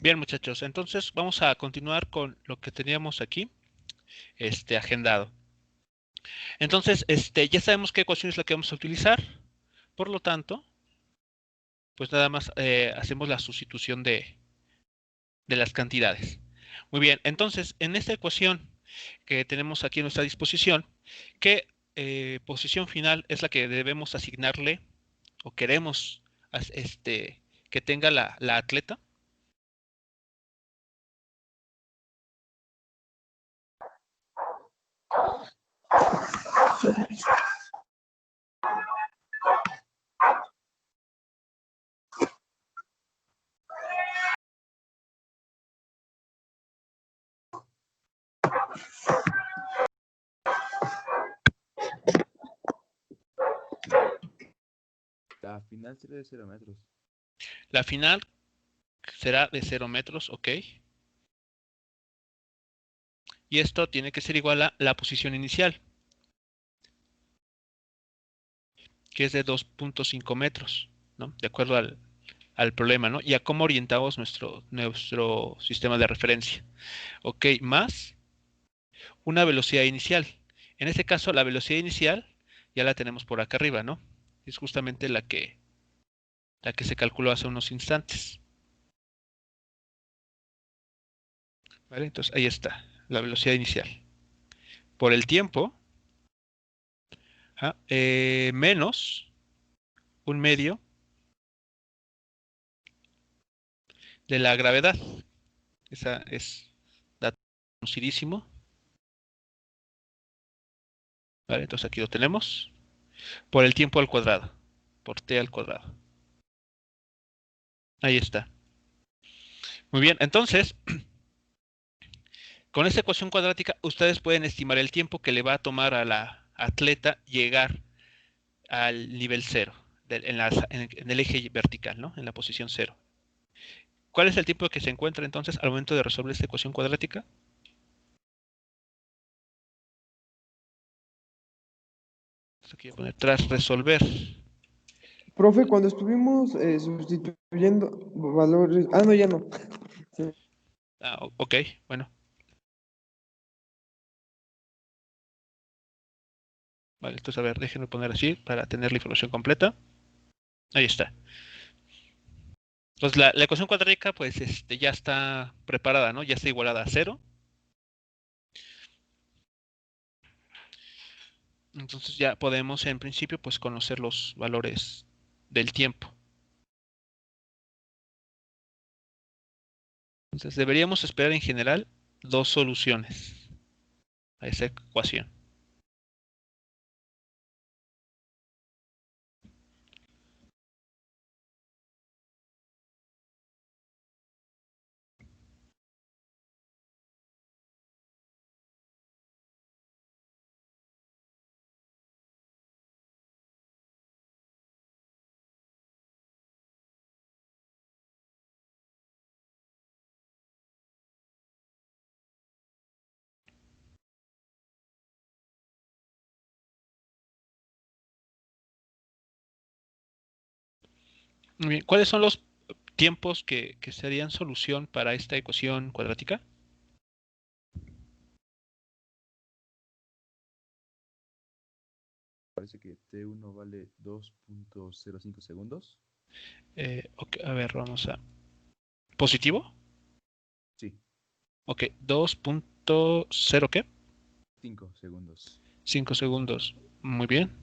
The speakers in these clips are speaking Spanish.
Bien, muchachos, entonces vamos a continuar con lo que teníamos aquí, agendado. Entonces, ya sabemos qué ecuación es la que vamos a utilizar. Por lo tanto, pues nada más hacemos la sustitución de las cantidades. Muy bien, entonces, en esta ecuación que tenemos aquí a nuestra disposición, ¿qué posición final es la que debemos asignarle o queremos que tenga la atleta? La final será de 0 metros. La final será de 0 metros, ok. Y esto tiene que ser igual a la posición inicial, que es de 2.5 metros, ¿no? De acuerdo al problema, ¿no? Y a cómo orientamos nuestro sistema de referencia. Ok, más una velocidad inicial. En este caso, la velocidad inicial ya la tenemos por acá arriba, ¿no? Es justamente la que se calculó hace unos instantes. ¿Vale? Entonces, ahí está, la velocidad inicial. Por el tiempo, menos un medio de la gravedad. Esa es dato conocidísimo. ¿Vale? Entonces aquí lo tenemos. Por el tiempo al cuadrado. Por t al cuadrado. Ahí está. Muy bien, entonces, con esta ecuación cuadrática, ustedes pueden estimar el tiempo que le va a tomar a la atleta llegar al nivel cero, en el eje vertical, ¿no? En la posición cero. ¿Cuál es el tiempo que se encuentra entonces al momento de resolver esta ecuación cuadrática? Esto quiero poner tras resolver. Profe, cuando estuvimos sustituyendo valores... Ah, no, ya no. Sí. Ok, bueno. Vale, entonces a ver, déjenme poner así para tener la información completa. Ahí está. Entonces la ecuación cuadrática pues ya está preparada, ¿no? Ya está igualada a cero. Entonces ya podemos en principio pues conocer los valores del tiempo. Entonces deberíamos esperar en general dos soluciones a esa ecuación. Muy bien, ¿cuáles son los tiempos que serían solución para esta ecuación cuadrática? Parece que T1 vale 2.05 segundos. Ok, a ver, vamos a... ¿Positivo? Sí, Ok, 2.0 ¿qué? 5 segundos. 5 segundos. Muy bien.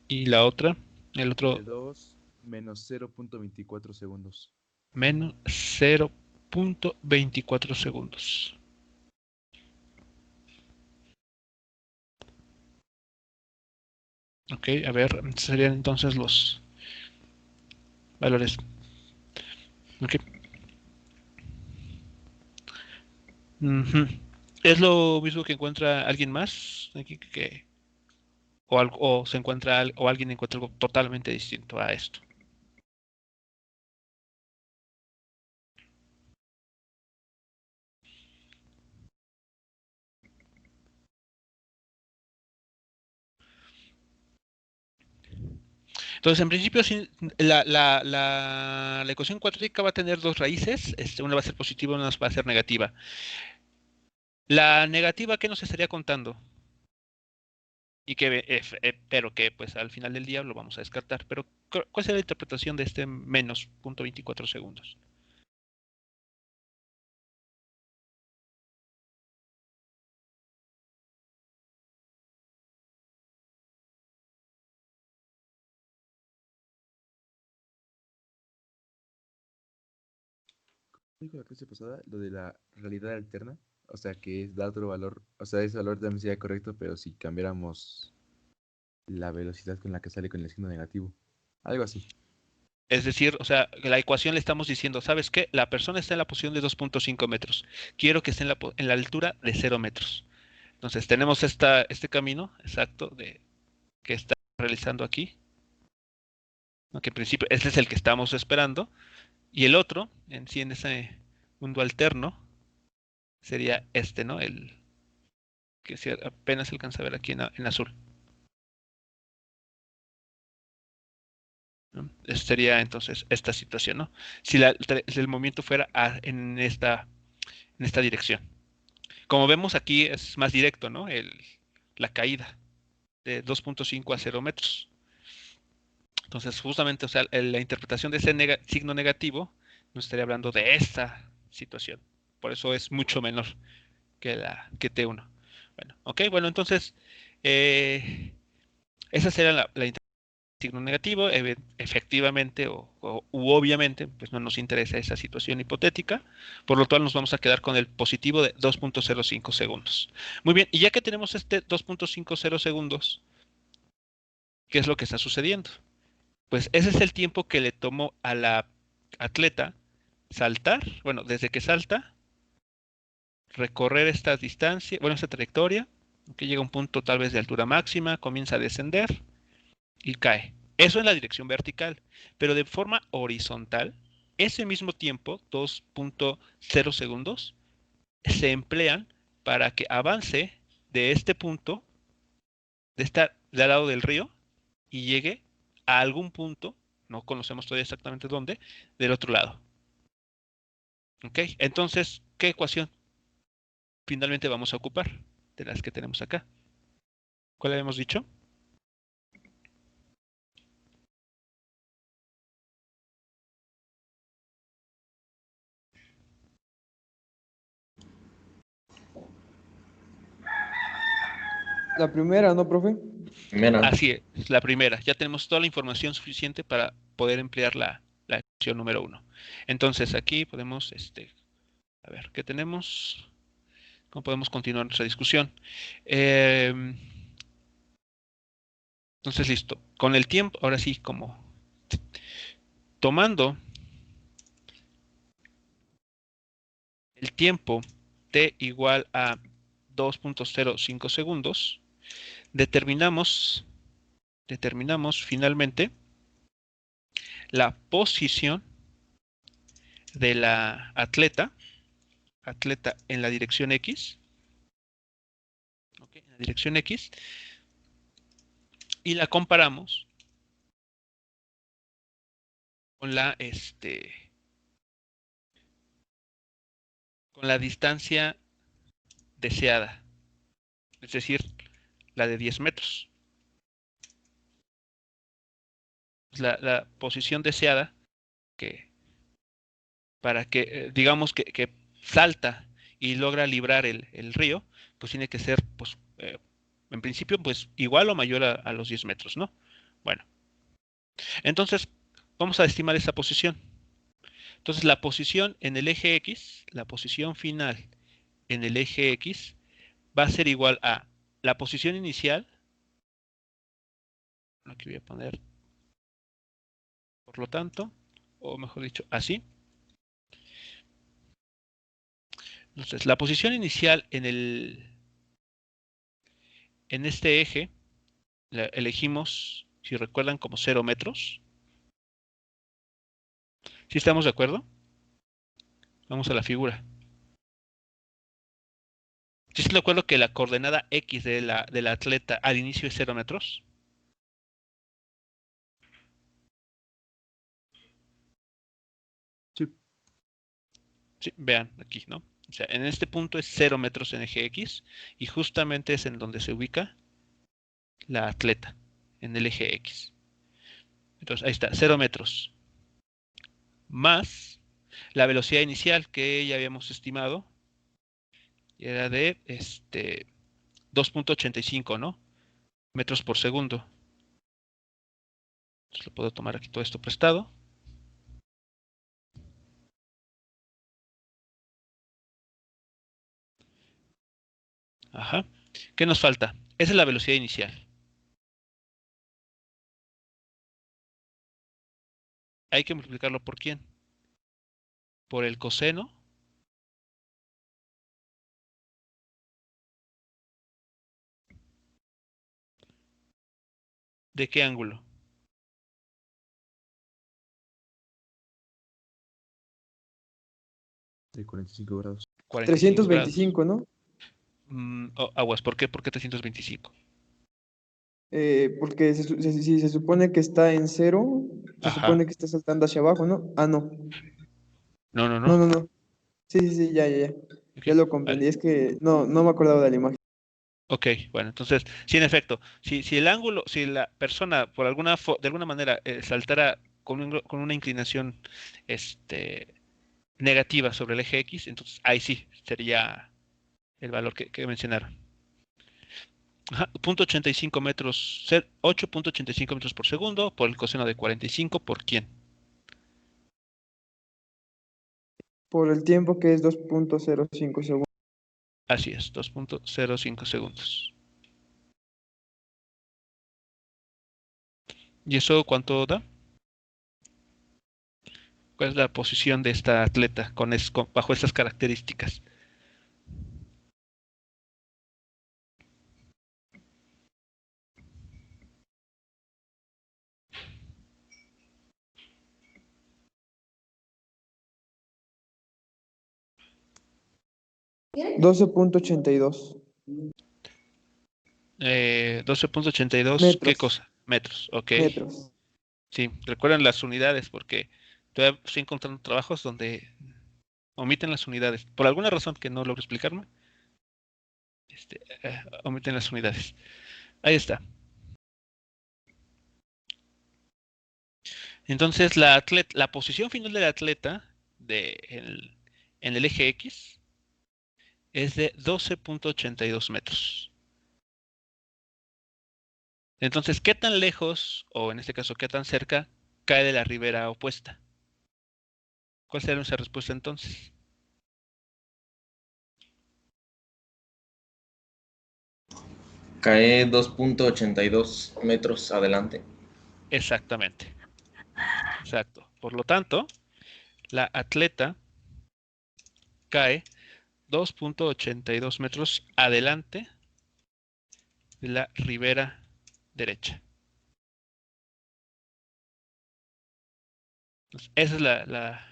Y la otra, el otro T2 menos 0.24 segundos. menos 0.24 segundos. Ok, a ver, serían entonces los valores. Ok. Ujú. ¿Es lo mismo que encuentra alguien más aquí o se encuentra o alguien encuentra algo totalmente distinto a esto? Entonces, en principio, la ecuación cuadrática va a tener dos raíces, una va a ser positiva y una va a ser negativa. La negativa, ¿qué nos estaría contando? Y pero que pues al final del día lo vamos a descartar. Pero, ¿cuál sería la interpretación de este menos 0.24 segundos? Dijo la clase pasada lo de la realidad alterna, o sea que es dar otro valor, o sea, ese valor también sería correcto, pero si cambiáramos la velocidad con la que sale con el signo negativo. Algo así. Es decir, o sea, la ecuación le estamos diciendo, ¿sabes qué? La persona está en la posición de 2.5 metros. Quiero que esté en la altura de 0 metros. Entonces, tenemos este camino exacto que está realizando aquí, ¿no? Que en principio este es el que estamos esperando. Y el otro, en sí, en ese mundo alterno, sería este, ¿no? El que apenas se alcanza a ver aquí en azul, ¿no? Sería entonces esta situación, ¿no? Si el movimiento fuera en esta dirección. Como vemos aquí es más directo, ¿no? La caída de 2.5 a 0 metros. Entonces, justamente, o sea, la interpretación de ese signo negativo nos estaría hablando de esta situación. Por eso es mucho menor que T1. Bueno, ok, bueno, entonces, eh, esa sería la interpretación del signo negativo. Efectivamente u obviamente, pues no nos interesa esa situación hipotética, por lo cual nos vamos a quedar con el positivo de 2.05 segundos. Muy bien, y ya que tenemos este 2.50 segundos, ¿qué es lo que está sucediendo? Pues ese es el tiempo que le tomó a la atleta saltar, bueno, desde que salta, recorrer esta distancia, bueno, esta trayectoria, que llega a un punto tal vez de altura máxima, comienza a descender y cae. Eso en la dirección vertical, pero de forma horizontal, ese mismo tiempo, 2.0 segundos, se emplean para que avance de este punto, de estar del lado del río, y llegue a algún punto, no conocemos todavía exactamente dónde, del otro lado. ¿Ok? Entonces, ¿qué ecuación finalmente vamos a ocupar de las que tenemos acá? ¿Cuál habíamos dicho? La primera, ¿no, profe? Primera. Así es, la primera. Ya tenemos toda la información suficiente para poder emplear la ecuación número 1. Entonces, aquí podemos, a ver, ¿qué tenemos? ¿Cómo podemos continuar nuestra discusión? Eh, entonces, listo. Con el tiempo, ahora sí, como tomando el tiempo t igual a 2.05 segundos, determinamos finalmente la posición de la atleta en la dirección X, ¿okay? En la dirección X, y la comparamos con con la distancia deseada, es decir, la de 10 metros. La posición deseada que para que, digamos que salta y logra librar el río, pues tiene que ser, pues, en principio, pues igual o mayor a los 10 metros, ¿no? Bueno, entonces vamos a estimar esa posición. Entonces la posición en el eje X, la posición final en el eje X, va a ser igual a la posición inicial, aquí voy a poner, por lo tanto, o mejor dicho, así. Entonces, la posición inicial en este eje, la elegimos, si recuerdan, como 0 metros. ¿Sí estamos de acuerdo? Vamos a la figura. ¿Sí están de acuerdo que la coordenada X del atleta al inicio es 0 metros? Sí, vean aquí, ¿no? O sea, en este punto es 0 metros en eje X y justamente es en donde se ubica la atleta, en el eje X. Entonces, ahí está, 0 metros. Más la velocidad inicial que ya habíamos estimado, era de 2.85, ¿no? Metros por segundo. Entonces, lo puedo tomar aquí todo esto prestado. Ajá. ¿Qué nos falta? Esa es la velocidad inicial. Hay que multiplicarlo por ¿quién? Por el coseno de qué ángulo. De 45 grados. 45 grados. 325, ¿no? Aguas, ¿por qué? ¿Por qué 325? Porque si se supone que está en cero, se Ajá. supone que está saltando hacia abajo, ¿no? Ah, no. No, no, no. No, no, no. Sí, sí, sí, ya, ya, ya. Ok, Ya lo vale. comprendí. Es que no me acordaba de la imagen. Ok, bueno, entonces, sí, en efecto, si el ángulo, si la persona por de alguna manera saltara con una inclinación negativa sobre el eje X, entonces ahí sí sería el valor que mencionaron. Ajá, 0.85 metros, 8.85 metros por segundo por el coseno de 45, ¿por quién? Por el tiempo que es 2.05 segundos. Así es, 2.05 segundos. ¿Y eso cuánto da? ¿Cuál es la posición de esta atleta bajo estas características? Doce punto ochenta y dos 12.82, ¿qué metros. cosa? Metros, ok. Metros. Sí, recuerden las unidades porque todavía estoy encontrando trabajos donde omiten las unidades. Por alguna razón que no logro explicarme, omiten las unidades. Ahí está. Entonces, la posición final del atleta en el eje X es de 12.82 metros. Entonces, ¿qué tan lejos, o en este caso, qué tan cerca, cae de la ribera opuesta? ¿Cuál sería nuestra respuesta entonces? Cae 2.82 metros adelante. Exactamente. Exacto. Por lo tanto, la atleta cae 2.82 metros adelante de la ribera derecha. Entonces, esa es la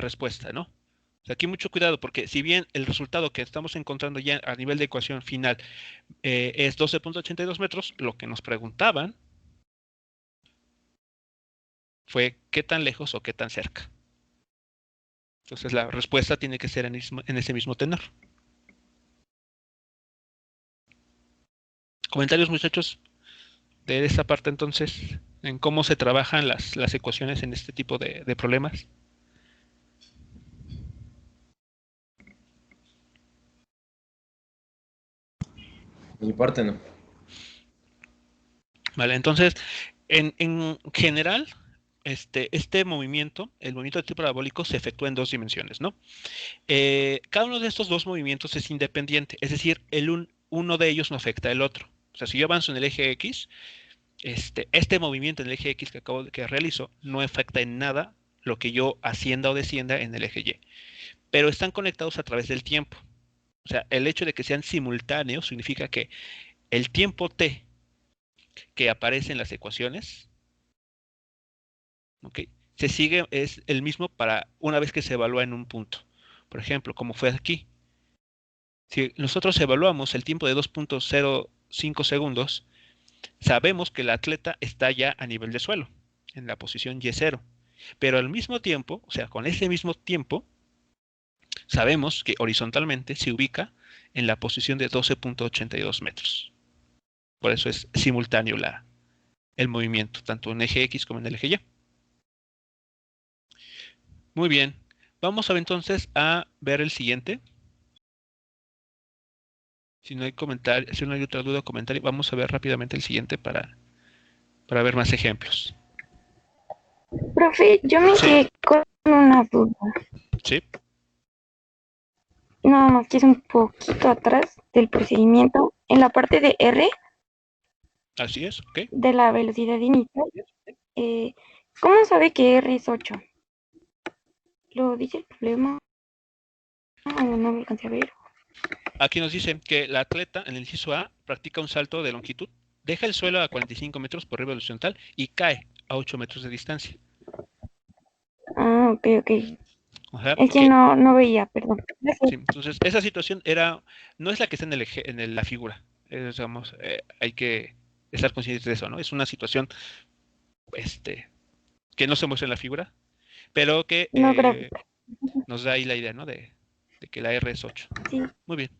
respuesta, ¿no? O sea, aquí mucho cuidado porque si bien el resultado que estamos encontrando ya a nivel de ecuación final es 12.82 metros, lo que nos preguntaban fue qué tan lejos o qué tan cerca. Entonces la respuesta tiene que ser en ese mismo tenor. Comentarios, muchachos, de esta parte entonces, en cómo se trabajan las ecuaciones en este tipo de problemas. Mi parte no. Vale, entonces, en general, este movimiento, el movimiento de tipo parabólico, se efectúa en dos dimensiones, ¿no? Cada uno de estos dos movimientos es independiente, es decir, uno de ellos no afecta al otro. O sea, si yo avanzo en el eje X, este movimiento en el eje X que realizo no afecta en nada lo que yo ascienda o descienda en el eje Y, pero están conectados a través del tiempo. O sea, el hecho de que sean simultáneos significa que el tiempo t que aparece en las ecuaciones, ¿ok? Se sigue, es el mismo para una vez que se evalúa en un punto. Por ejemplo, como fue aquí. Si nosotros evaluamos el tiempo de 2.05 segundos, sabemos que el atleta está ya a nivel de suelo, en la posición Y0. Pero al mismo tiempo, o sea, con ese mismo tiempo, sabemos que horizontalmente se ubica en la posición de 12.82 metros. Por eso es simultáneo el movimiento, tanto en eje X como en el eje Y. Muy bien. Vamos a ver entonces a ver el siguiente. Si no hay comentario, si no hay otra duda o comentario, vamos a ver rápidamente el siguiente para ver más ejemplos. Profe, yo me Sí, quedé con una duda. sí, Nada más que es un poquito atrás del procedimiento. En la parte de R, así es, ok. de la velocidad inicial, ¿cómo sabe que R es 8? ¿Lo dice el problema o no lo alcancé a ver? Aquí nos dice que la atleta en el inciso A practica un salto de longitud, deja el suelo a 45 metros por arriba del horizontal y cae a 8 metros de distancia. Ah, ok, ok. O sea, Es que que, no veía, perdón. sí, entonces, esa situación no es la que está en la figura. Digamos, hay que estar conscientes de eso, ¿no? Es una situación que no se muestra en la figura, pero que No gráfica. nos da ahí la idea, ¿no? De que la R es 8. Sí, Muy bien.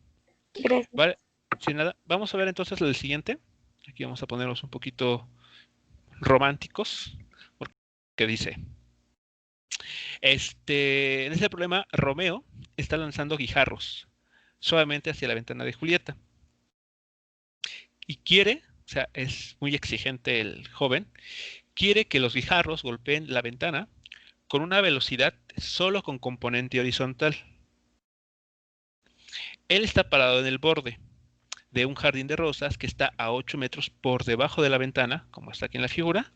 gracias. Vale, sin nada. Vamos a ver entonces el siguiente. Aquí vamos a ponernos un poquito románticos, porque dice, en ese problema, Romeo está lanzando guijarros suavemente hacia la ventana de Julieta y quiere, o sea, es muy exigente el joven, quiere que los guijarros golpeen la ventana con una velocidad solo con componente horizontal. Él está parado en el borde de un jardín de rosas que está a 8 metros por debajo de la ventana, como está aquí en la figura,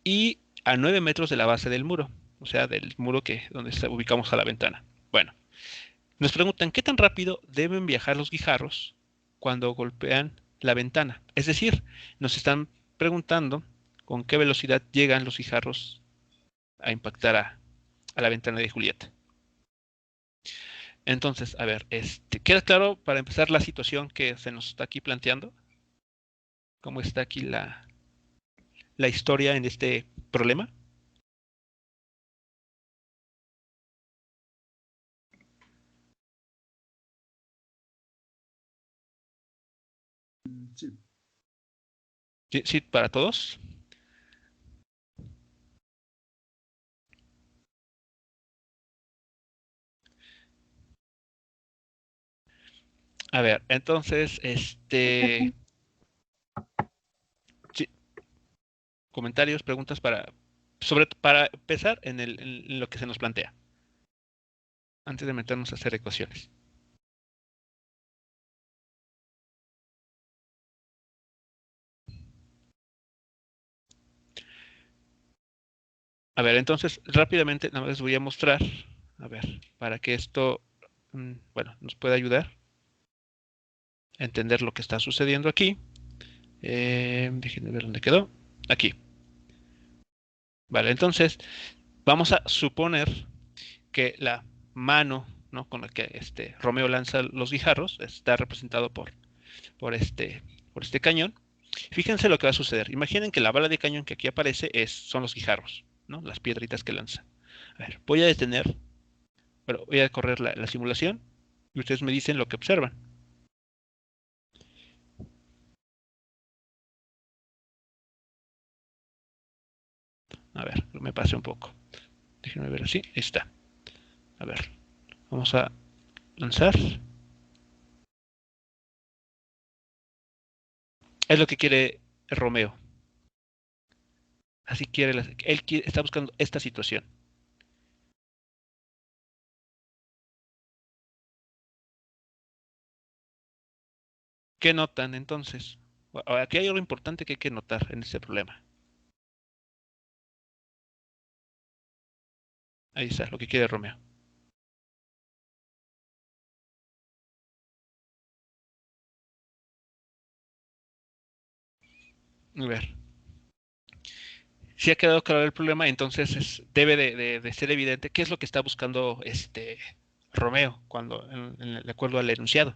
y a 9 metros de la base del muro, o sea, del muro donde ubicamos a la ventana. Bueno, nos preguntan qué tan rápido deben viajar los guijarros cuando golpean la ventana. Es decir, nos están preguntando con qué velocidad llegan los guijarros a impactar a la ventana de Julieta. Entonces, a ver, ¿queda claro para empezar la situación que se nos está aquí planteando? ¿Cómo está aquí la historia en este problema? Sí. Sí, sí, para todos. A ver, entonces, sí, comentarios, preguntas para empezar en lo que se nos plantea, antes de meternos a hacer ecuaciones. A ver, entonces, rápidamente, nada más les voy a mostrar, a ver, para que esto, bueno, nos pueda ayudar a entender lo que está sucediendo aquí. Déjenme ver dónde quedó. Aquí. Vale, entonces, vamos a suponer que la mano, ¿no?, con la que Romeo lanza los guijarros está representado por este cañón. Fíjense lo que va a suceder. Imaginen que la bala de cañón que aquí aparece son los guijarros, ¿no?, las piedritas que lanza. A ver, voy a detener, pero voy a correr la simulación y ustedes me dicen lo que observan. A ver, me pasé un poco. Déjenme ver así. Ahí está. A ver, vamos a lanzar. Es lo que quiere Romeo. Así quiere, está buscando esta situación. ¿Qué notan entonces? Aquí hay algo importante que hay que notar en este problema. Ahí está, lo que quiere Romeo. A ver. Si ha quedado claro el problema, entonces debe de ser evidente qué es lo que está buscando Romeo de acuerdo al enunciado.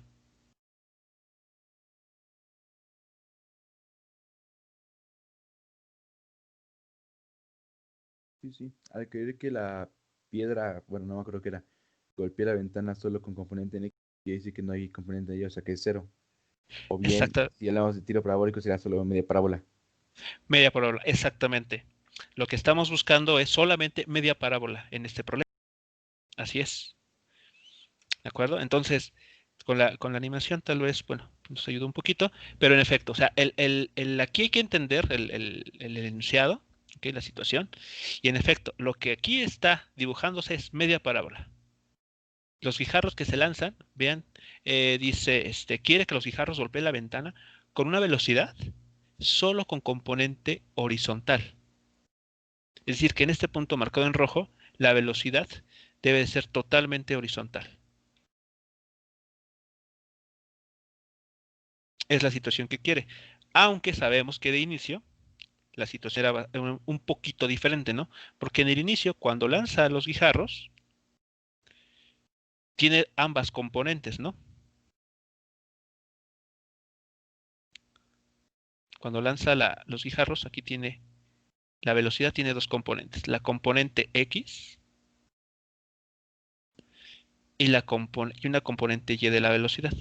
Sí, sí. Al creer que la piedra, bueno, no me acuerdo qué era, golpea la ventana solo con componente en X, quiere decir que no hay componente de Y, o sea que es cero. O bien, Exacta, si hablamos de tiro parabólico, será solo media parábola. media parábola, exactamente. Lo que estamos buscando es solamente media parábola en este problema. Así es. ¿De acuerdo? Entonces, con la animación tal vez, bueno, nos ayuda un poquito, pero en efecto, o sea, aquí hay que entender el enunciado, ¿ok? La situación, y en efecto, lo que aquí está dibujándose es media parábola. Los guijarros que se lanzan, vean, dice, quiere que los guijarros golpeen la ventana con una velocidad solo con componente horizontal. Es decir, que en este punto marcado en rojo, la velocidad debe de ser totalmente horizontal. Es la situación que quiere. Aunque sabemos que de inicio la situación era un poquito diferente, ¿no? Porque en el inicio, cuando lanza los guijarros, tiene ambas componentes, ¿no? Cuando lanza los guijarros, aquí tiene, la velocidad tiene dos componentes. La componente X y una componente Y de la velocidad.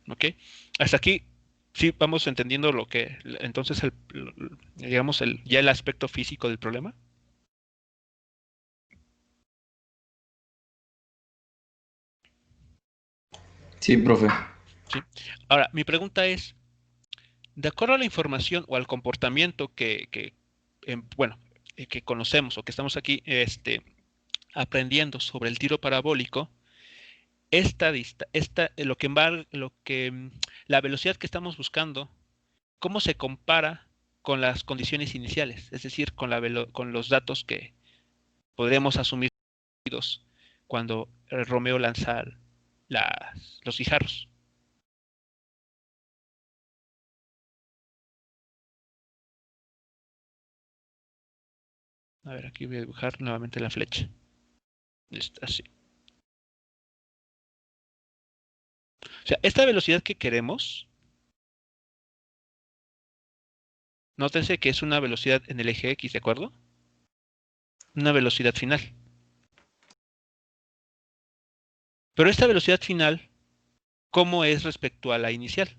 ¿Ok? Hasta aquí sí vamos entendiendo lo que, entonces, digamos, ya el aspecto físico del problema. Sí, profe. ¿Sí? Ahora, mi pregunta es, de acuerdo a la información o al comportamiento bueno, que conocemos o que estamos aquí aprendiendo sobre el tiro parabólico, la velocidad que estamos buscando, ¿cómo se compara con las condiciones iniciales? Es decir, con los datos que podríamos asumir cuando Romeo lanza los guijarros. A ver, aquí voy a dibujar nuevamente la flecha. Así. O sea, esta velocidad que queremos, nótense que es una velocidad en el eje X, ¿de acuerdo? Una velocidad final. Pero esta velocidad final, ¿cómo es respecto a la inicial?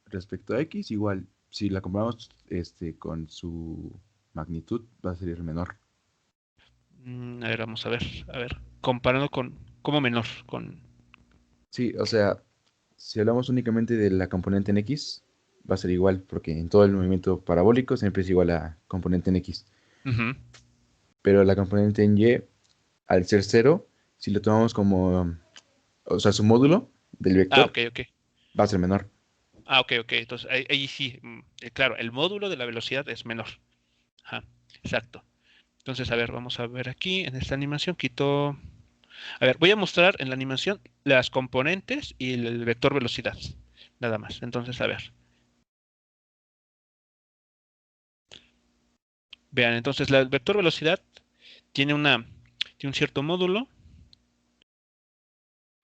Respecto a X, igual, si la comparamos con su magnitud, va a ser menor. A ver, vamos a ver. A ver, comparando como menor, Sí, o sea, si hablamos únicamente de la componente en X, va a ser igual, porque en todo el movimiento parabólico siempre es igual a componente en X. Ujú. Pero la componente en Y, al ser cero, si lo tomamos como, o sea, su módulo del vector, Ok, ok. va a ser menor. Ok, ok. Entonces, ahí sí, claro, el módulo de la velocidad es menor. Ajá, exacto. Entonces, a ver, vamos a ver aquí en esta animación, quito. A ver, voy a mostrar en la animación las componentes y el vector velocidad. Nada más. Entonces, a ver. Vean, entonces el vector velocidad tiene tiene un cierto módulo,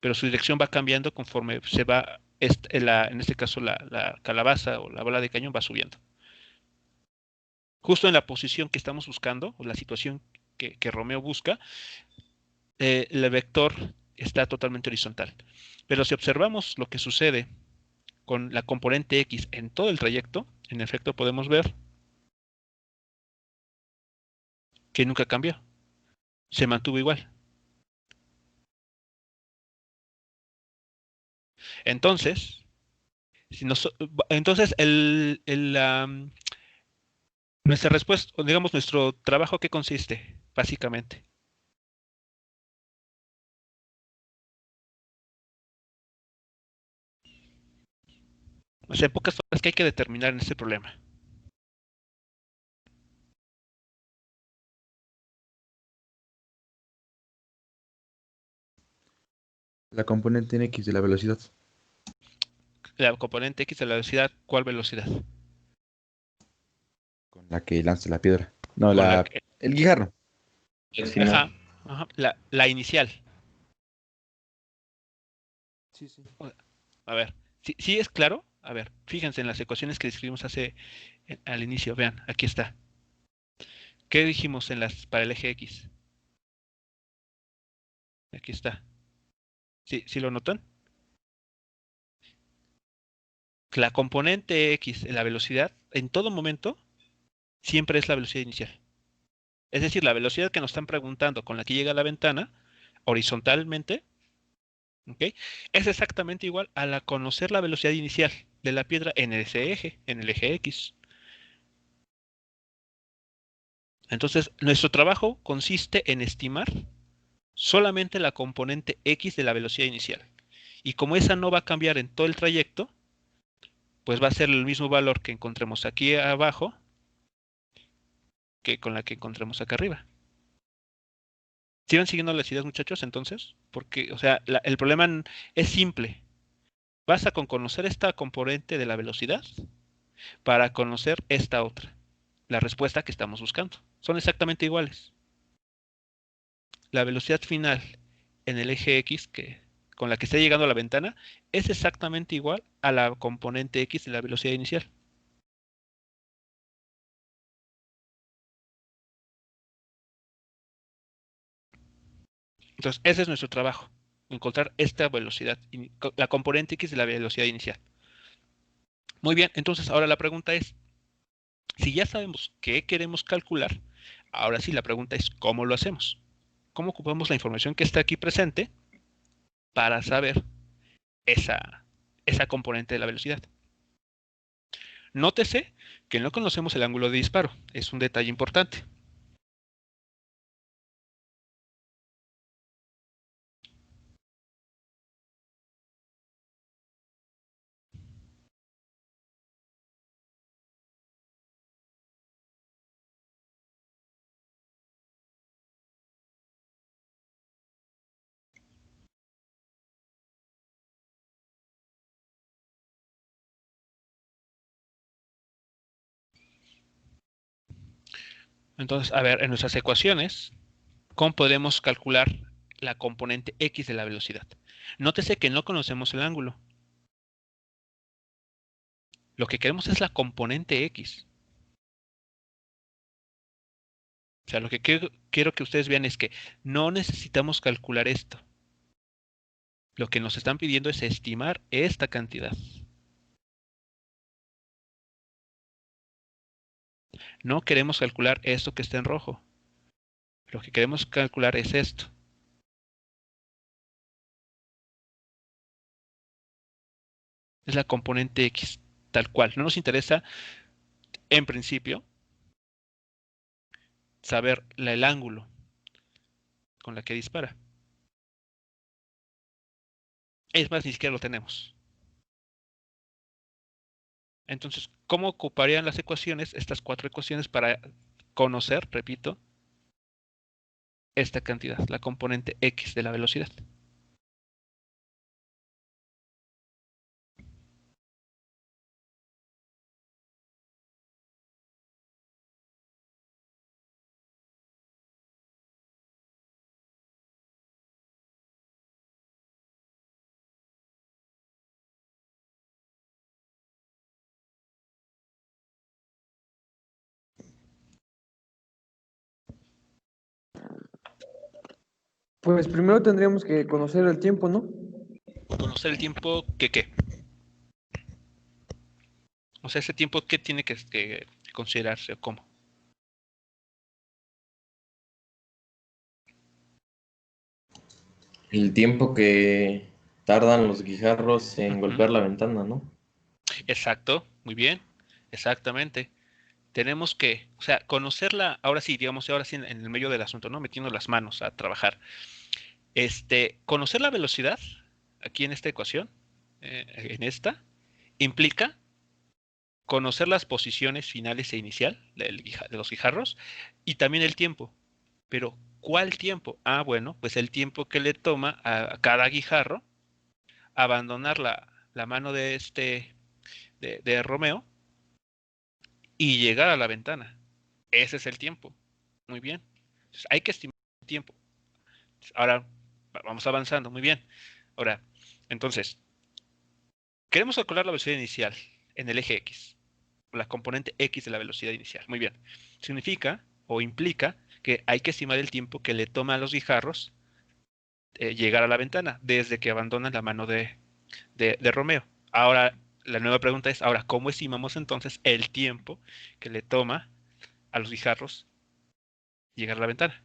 pero su dirección va cambiando conforme se va, en este caso la calabaza o la bola de cañón va subiendo. Justo en la posición que estamos buscando, o la situación que Romeo busca, el vector está totalmente horizontal. Pero si observamos lo que sucede con la componente X en todo el trayecto, en efecto podemos ver que nunca cambió, se mantuvo igual. Entonces, si nos, entonces nuestra respuesta, o digamos nuestro trabajo, ¿qué consiste? Básicamente. O sea, en pocas palabras, ¿qué hay que determinar en este problema? La componente en X de la velocidad, La componente X de la velocidad, ¿cuál velocidad? con la que lanza la piedra. No, Con la el guijarro. al final. Ajá, la inicial. Sí, sí. A ver, ¿sí es claro? A ver, fíjense en las ecuaciones que describimos al inicio. Vean, aquí está. ¿Qué dijimos para el eje X? Aquí está. ¿Sí lo notan? La componente X en la velocidad, en todo momento, siempre es la velocidad inicial. Es decir, la velocidad que nos están preguntando con la que llega a la ventana, horizontalmente, ¿ok? Es exactamente igual a la conocer la velocidad inicial de la piedra en ese eje, en el eje X. Entonces, nuestro trabajo consiste en estimar solamente la componente X de la velocidad inicial. Y como esa no va a cambiar en todo el trayecto, pues va a ser el mismo valor que encontremos aquí abajo que con la que encontremos acá arriba. ¿Siguen siguiendo las ideas, muchachos, entonces? Porque, o sea, el problema es simple. Basta con conocer esta componente de la velocidad para conocer esta otra, la respuesta que estamos buscando. Son exactamente iguales. La velocidad final en el eje X con la que está llegando a la ventana es exactamente igual a la componente X de la velocidad inicial. Entonces, ese es nuestro trabajo, encontrar esta velocidad, la componente X de la velocidad inicial. Muy bien, entonces ahora la pregunta es, si ya sabemos qué queremos calcular, ahora sí la pregunta es, ¿cómo lo hacemos? ¿Cómo ocupamos la información que está aquí presente para saber esa componente de la velocidad? Nótese que no conocemos el ángulo de disparo, es un detalle importante. Entonces, a ver, en nuestras ecuaciones, ¿cómo podemos calcular la componente X de la velocidad? Nótese que no conocemos el ángulo. Lo que queremos es la componente X. O sea, lo que quiero que ustedes vean es que no necesitamos calcular esto. Lo que nos están pidiendo es estimar esta cantidad. No queremos calcular esto que está en rojo. Lo que queremos calcular es esto. Es la componente X, tal cual. No nos interesa, en principio, saber el ángulo con la que dispara. Es más, ni siquiera lo tenemos. Entonces, ¿cómo ocuparían las ecuaciones, estas 4 ecuaciones, para conocer, repito, esta cantidad, la componente X de la velocidad? Pues primero tendríamos que conocer el tiempo, ¿no? Conocer el tiempo que qué. O sea, ese tiempo que tiene que considerarse o cómo. El tiempo que tardan los guijarros en golpear la ventana, ¿no? Exacto, muy bien, exactamente. Tenemos que, o sea, conocerla, ahora sí, digamos, ahora sí en el medio del asunto, ¿no? Metiendo las manos a trabajar. Conocer la velocidad, aquí en esta ecuación, en esta, implica conocer las posiciones finales e inicial de los guijarros y también el tiempo. Pero, ¿cuál tiempo? Ah, bueno, pues el tiempo que le toma a cada guijarro abandonar la mano de Romeo y llegar a la ventana. Ese es el tiempo. Muy bien. Entonces, hay que estimar tiempo. Ahora vamos avanzando, muy bien. Ahora, entonces, queremos calcular la velocidad inicial en el eje X, la componente X de la velocidad inicial. Muy bien. Significa o implica que hay que estimar el tiempo que le toma a los guijarros llegar a la ventana desde que abandonan la mano de Romeo. Ahora, la nueva pregunta es, ahora, ¿cómo estimamos entonces el tiempo que le toma a los guijarros llegar a la ventana?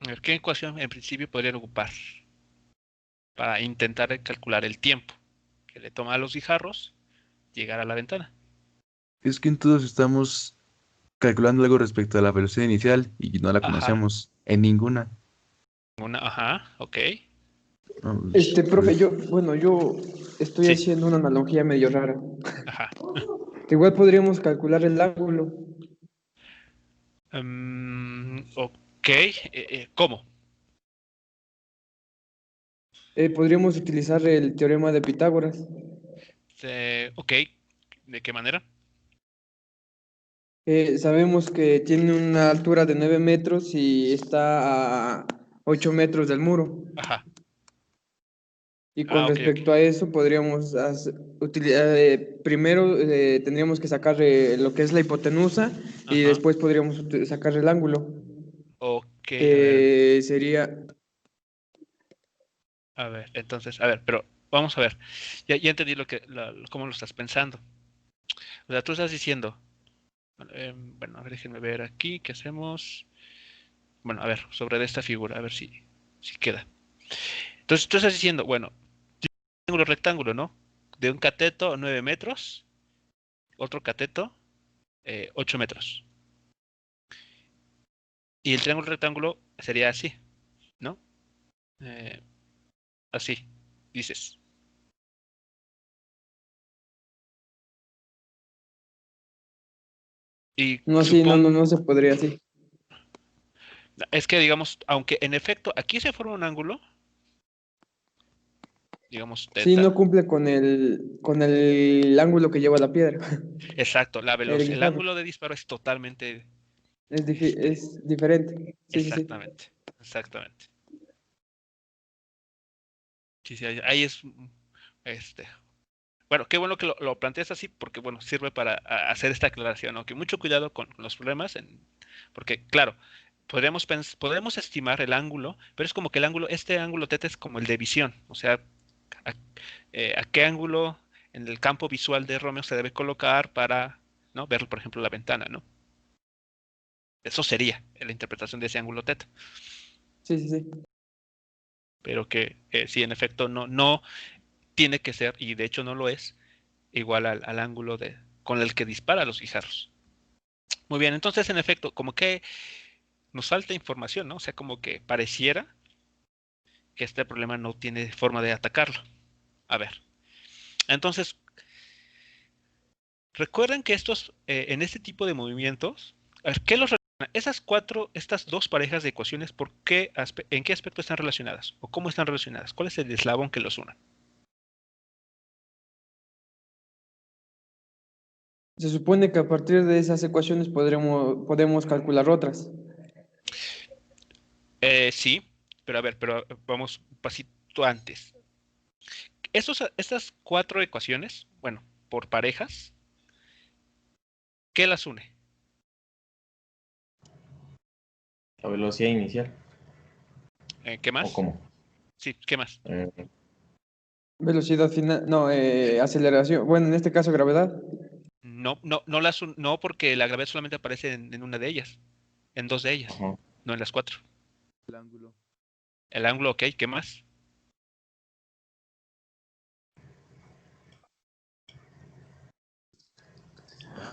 A ver, ¿qué ecuación en principio podrían ocupar para intentar calcular el tiempo que le toma a los guijarros llegar a la ventana? Es que todos estamos calculando algo respecto a la velocidad inicial y no la Ajá, conocemos en ninguna. ajá, ok. Vamos, Profe, yo estoy Sí, haciendo una analogía medio rara. ajá. Igual podríamos calcular el ángulo. Ok, ¿cómo? Podríamos utilizar el teorema de Pitágoras. Ok, ¿de qué manera? Sabemos que tiene una altura de 9 metros y está a 8 metros del muro. Ajá. Y con Ah, ok, ok. respecto a eso, podríamos primero tendríamos que sacar lo que es la hipotenusa y Ajá. después podríamos sacar el ángulo, Ok, que sería, entonces, a ver, pero vamos a ver. Ya entendí cómo lo estás pensando. O sea, tú estás diciendo, bueno, a ver, déjenme ver aquí, ¿qué hacemos? Bueno, a ver, sobre esta figura, a ver si queda. Entonces, tú estás diciendo, bueno, triángulo rectángulo, ¿no? De un cateto 9 metros, otro cateto 8 metros. Y el triángulo rectángulo sería así, ¿no? Eh, así, dices. Y no, sí, supongo, no se podría así. es que digamos, aunque en efecto aquí se forma un ángulo, digamos Sí, teta, no cumple con el ángulo que lleva la piedra, exacto, el el guijarro. ángulo de disparo es totalmente, Es diferente. Sí, sí, sí. exactamente, exactamente. Sí, sí, ahí es, este, bueno, qué bueno que lo planteas así porque, bueno, sirve para hacer esta aclaración, aunque mucho cuidado con los problemas, porque, claro, podríamos estimar el ángulo, pero es como que este ángulo teta es como el de visión, o sea, a, a qué ángulo en el campo visual de Romeo se debe colocar para, ¿no? Ver, por ejemplo, la ventana, ¿no? Eso sería la interpretación de ese ángulo teta, Sí, sí, sí. pero que sí, en efecto, no tiene que ser, y de hecho no lo es, igual al ángulo con el que dispara los guijarros. Muy bien, entonces en efecto, como que nos falta información, ¿no? O sea, como que pareciera que este problema no tiene forma de atacarlo. A ver, entonces, recuerden que en este tipo de movimientos, a ver, ¿qué los relaciona? Estas dos parejas de ecuaciones, ¿en qué aspecto están relacionadas? ¿O cómo están relacionadas? ¿Cuál es el eslabón que los une? Se supone que a partir de esas ecuaciones podemos calcular otras. Sí, pero a ver, vamos un pasito antes. Estas cuatro ecuaciones, bueno, por parejas, ¿qué las une? La velocidad inicial. ¿Qué ¿O más? cómo? Sí, ¿qué más? Velocidad final, no, aceleración, bueno, en este caso gravedad. No, porque la gravedad solamente aparece en una de ellas, en dos de ellas, Ajá. no en las cuatro. El ángulo. El ángulo, ok, ¿qué más?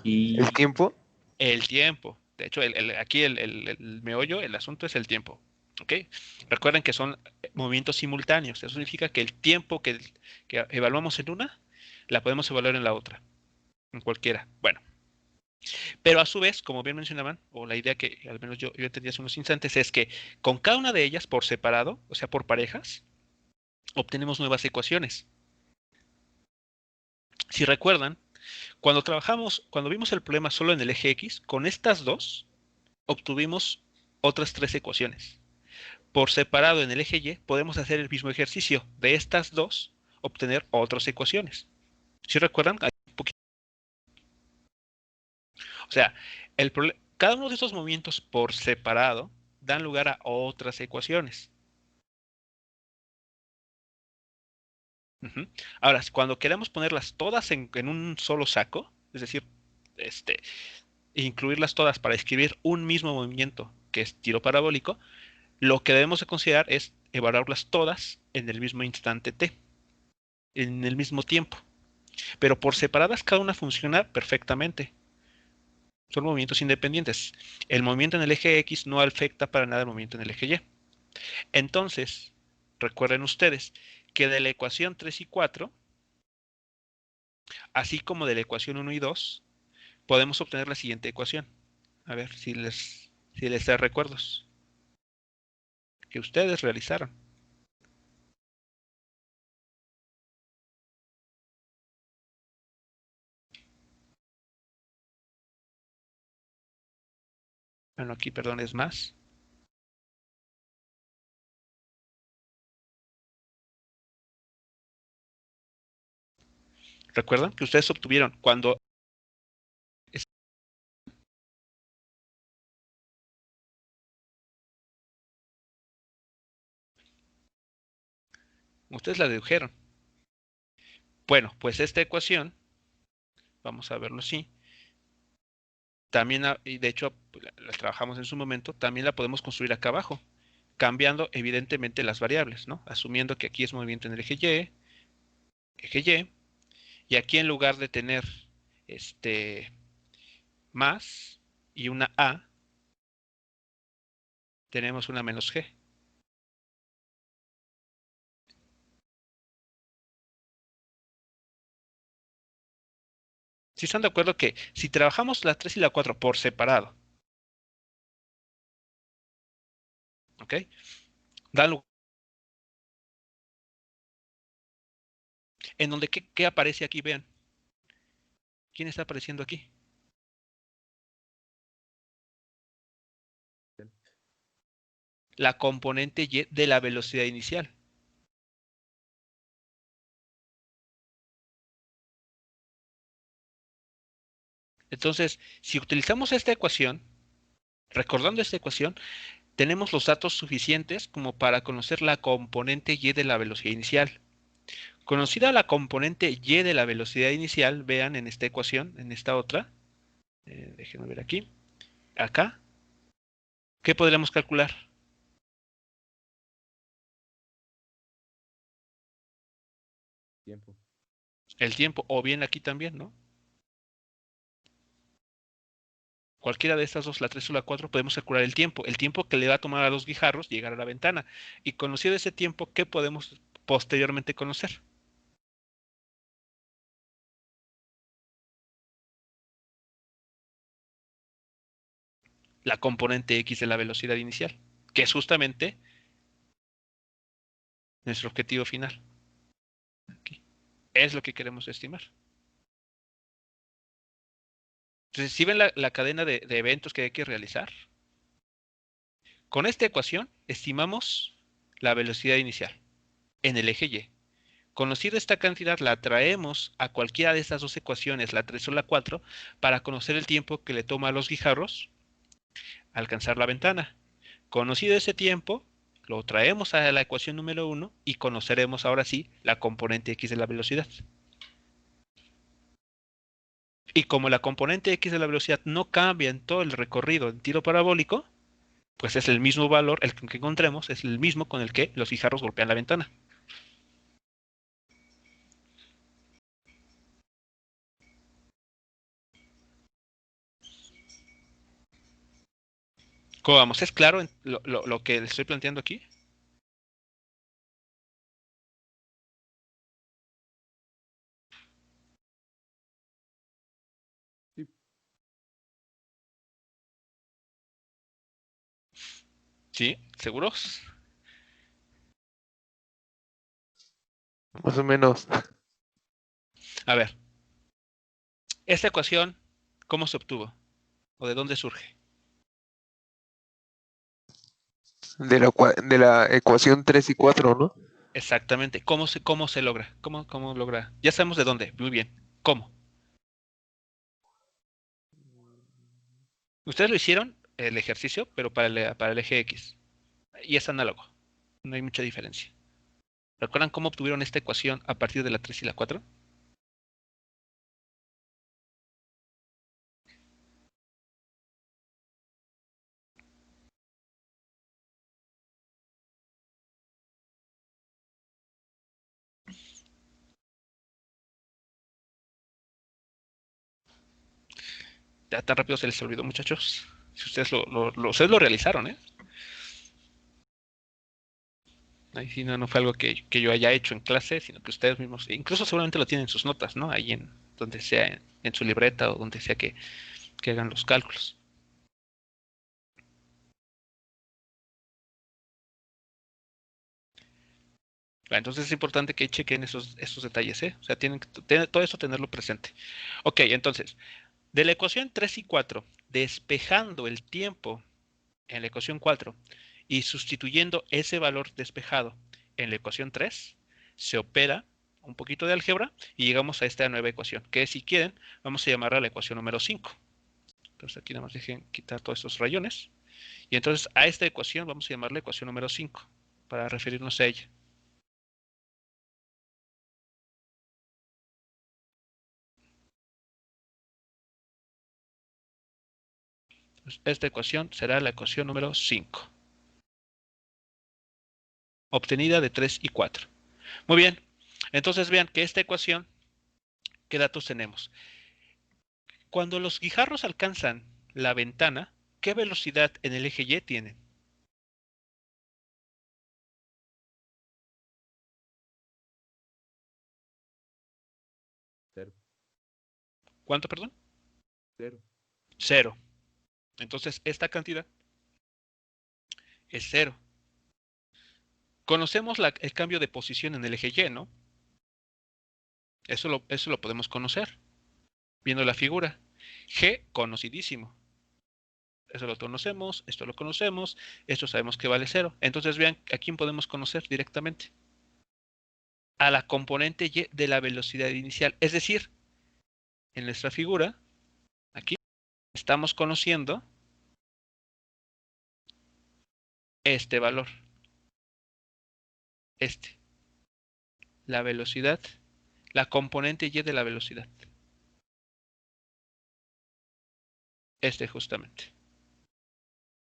Y ¿El tiempo? El tiempo. De hecho, aquí el meollo, el asunto es el tiempo. ¿Ok? Recuerden que son movimientos simultáneos. Eso significa que el tiempo que evaluamos en una, la podemos evaluar en la otra, en cualquiera. Bueno, pero a su vez, como bien mencionaban, o la idea que al menos yo entendí hace unos instantes, es que con cada una de ellas por separado, o sea, por parejas, obtenemos nuevas ecuaciones. Si recuerdan, cuando vimos el problema solo en el eje X, con estas dos obtuvimos otras tres ecuaciones. Por separado en el eje Y podemos hacer el mismo ejercicio. De estas dos, obtener otras ecuaciones. ¿Sí recuerdan? O sea, cada uno de estos movimientos por separado dan lugar a otras ecuaciones. Ahora, cuando queremos ponerlas todas en un solo saco, es decir, incluirlas todas para escribir un mismo movimiento que es tiro parabólico, lo que debemos de considerar es evaluarlas todas en el mismo instante t, en el mismo tiempo. Pero por separadas cada una funciona perfectamente. Son movimientos independientes. El movimiento en el eje X no afecta para nada el movimiento en el eje Y. Entonces, recuerden ustedes que de la ecuación 3 y 4, así como de la ecuación 1 y 2, podemos obtener la siguiente ecuación. A ver si les da recuerdos que ustedes realizaron. Bueno, aquí, perdón, es más. ¿Recuerdan que ustedes obtuvieron cuando ustedes la dedujeron? Bueno, pues esta ecuación, vamos a verlo así, también, y de hecho la trabajamos en su momento, también la podemos construir acá abajo, cambiando evidentemente las variables, ¿no? Asumiendo que aquí es movimiento en el eje Y, y aquí en lugar de tener más y una A, tenemos una menos G. ¿Sí están de acuerdo que si trabajamos la 3 y la 4 por separado, ¿ok? Dan lugar en donde, ¿qué aparece aquí? Vean. ¿Quién está apareciendo aquí? La componente Y de la velocidad inicial. Entonces, si utilizamos esta ecuación, recordando esta ecuación, tenemos los datos suficientes como para conocer la componente Y de la velocidad inicial. Conocida la componente Y de la velocidad inicial, vean en esta ecuación, en esta otra, déjenme ver aquí, acá, ¿qué podríamos calcular? Tiempo. El tiempo, o bien aquí también, ¿no? Cualquiera de estas dos, la 3 o la 4, podemos calcular el tiempo que le va a tomar a los guijarros llegar a la ventana. Y conocido ese tiempo, ¿qué podemos posteriormente conocer? La componente X de la velocidad inicial, que es justamente nuestro objetivo final. Aquí. Es lo que queremos estimar. Entonces, si ven la cadena de eventos que hay que realizar, con esta ecuación estimamos la velocidad inicial en el eje Y. Conocida esta cantidad, la traemos a cualquiera de estas dos ecuaciones, la 3 o la 4, para conocer el tiempo que le toma a los guijarros alcanzar la ventana. Conocido ese tiempo, lo traemos a la ecuación número 1 y conoceremos ahora sí la componente x de la velocidad. Y como la componente x de la velocidad no cambia en todo el recorrido en tiro parabólico, pues es el mismo valor, el que encontremos es el mismo con el que los guijarros golpean la ventana. ¿Cómo vamos? ¿Es claro lo que les estoy planteando aquí? Sí. ¿Sí? ¿Seguros? Más o menos. A ver, esta ecuación, ¿cómo se obtuvo? ¿O de dónde surge? De la ecuación 3 y 4, ¿no? Exactamente. ¿Cómo se logra? ¿Cómo logra? Ya sabemos de dónde. Muy bien. ¿Cómo? Ustedes lo hicieron, el ejercicio, pero para el eje X. Y es análogo. No hay mucha diferencia. ¿Recuerdan cómo obtuvieron esta ecuación a partir de la 3 y la 4? Ya tan rápido se les olvidó, muchachos. Si ustedes ustedes lo realizaron, ¿eh? Ahí sí no fue algo que yo haya hecho en clase, sino que ustedes mismos, incluso seguramente lo tienen en sus notas, ¿no? Ahí en donde sea, en su libreta o donde sea que hagan los cálculos. Entonces es importante que chequen esos detalles, ¿eh? O sea, tienen que todo eso tenerlo presente. Ok, entonces, de la ecuación 3 y 4, despejando el tiempo en la ecuación 4 y sustituyendo ese valor despejado en la ecuación 3, se opera un poquito de álgebra y llegamos a esta nueva ecuación, que si quieren, vamos a llamarla la ecuación número 5. Entonces aquí nada más dejen quitar todos estos rayones. Y entonces a esta ecuación vamos a llamarla ecuación número 5, para referirnos a ella. Entonces, esta ecuación será la ecuación número 5, obtenida de 3 y 4. Muy bien, entonces vean que esta ecuación, ¿qué datos tenemos? Cuando los guijarros alcanzan la ventana, ¿qué velocidad en el eje Y tienen? Cero. ¿Cuánto, perdón? Cero. 0. Entonces, esta cantidad es 0. Conocemos el cambio de posición en el eje Y, ¿no? Eso lo podemos conocer viendo la figura. G, conocidísimo. Eso lo conocemos, esto lo conocemos, esto sabemos que vale 0. Entonces vean a quién podemos conocer directamente. A la componente Y de la velocidad inicial. Es decir, en nuestra figura, aquí estamos conociendo este valor. La velocidad, la componente Y de la velocidad. Justamente.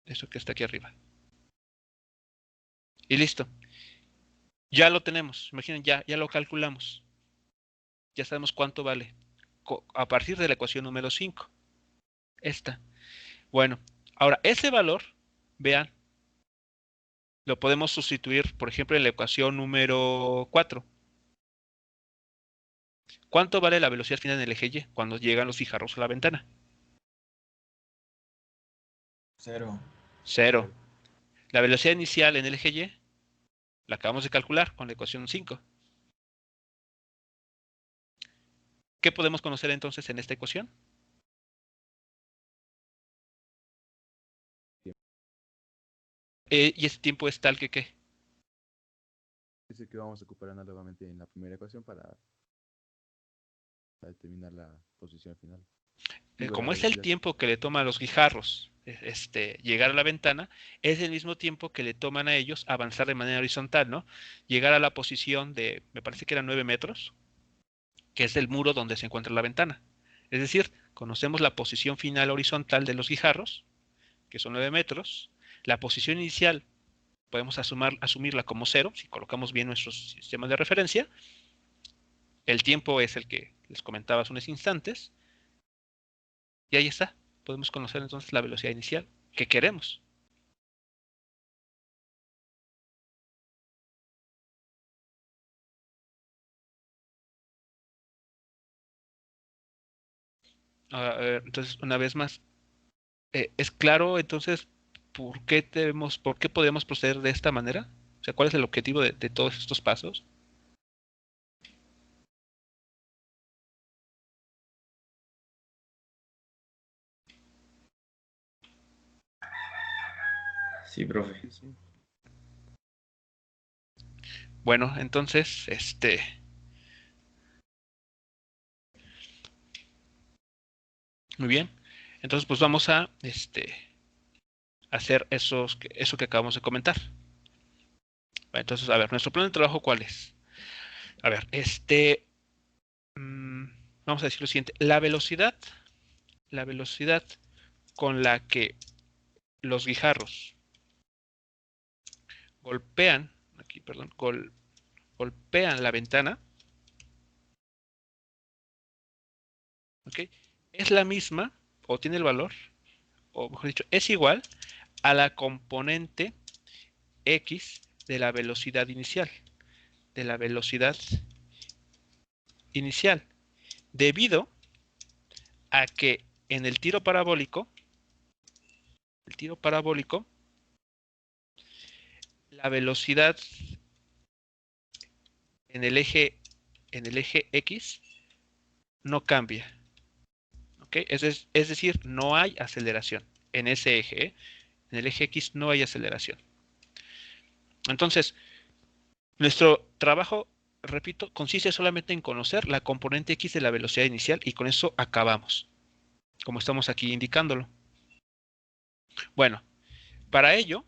Eso que está aquí arriba. Y listo. Ya lo tenemos. Imaginen, ya lo calculamos. Ya sabemos cuánto vale. A partir de la ecuación número 5. Esta. Bueno, ahora ese valor, vean, lo podemos sustituir, por ejemplo, en la ecuación número 4. ¿Cuánto vale la velocidad final en el eje Y cuando llegan los guijarros a la ventana? 0. 0. La velocidad inicial en el eje Y la acabamos de calcular con la ecuación 5. ¿Qué podemos conocer entonces en esta ecuación? Y ese tiempo es tal que ¿qué? Es el que vamos a ocupar análogamente en la primera ecuación para determinar la posición final. Digo, la Como es el velocidad. tiempo que le toma a los guijarros llegar a la ventana, es el mismo tiempo que le toman a ellos avanzar de manera horizontal, ¿no? Llegar a la posición de, me parece que eran 9 metros, que es el muro donde se encuentra la ventana. Es decir, conocemos la posición final horizontal de los guijarros, que son 9 metros. La posición inicial podemos asumirla como 0, si colocamos bien nuestros sistemas de referencia. El tiempo es el que les comentaba hace unos instantes. Y ahí está. Podemos conocer entonces la velocidad inicial que queremos. Entonces, una vez más, ¿es claro entonces por qué podemos proceder de esta manera? O sea, ¿cuál es el objetivo de todos estos pasos? Sí, profe. Sí, sí. Bueno, entonces, muy bien. Entonces, pues vamos a, hacer eso que acabamos de comentar. Entonces, a ver, nuestro plan de trabajo, ¿cuál es? A ver, vamos a decir lo siguiente. La velocidad con la que los guijarros golpean, aquí, perdón, golpean la ventana, ¿ok? Es la misma, o tiene el valor, o mejor dicho, es igual a la componente X de la velocidad inicial. De la velocidad inicial. Debido a que en el tiro parabólico, la velocidad en el eje X no cambia. ¿Ok? Es decir, no hay aceleración en ese eje. En el eje X no hay aceleración. Entonces, nuestro trabajo, repito, consiste solamente en conocer la componente X de la velocidad inicial y con eso acabamos, como estamos aquí indicándolo. Bueno, para ello,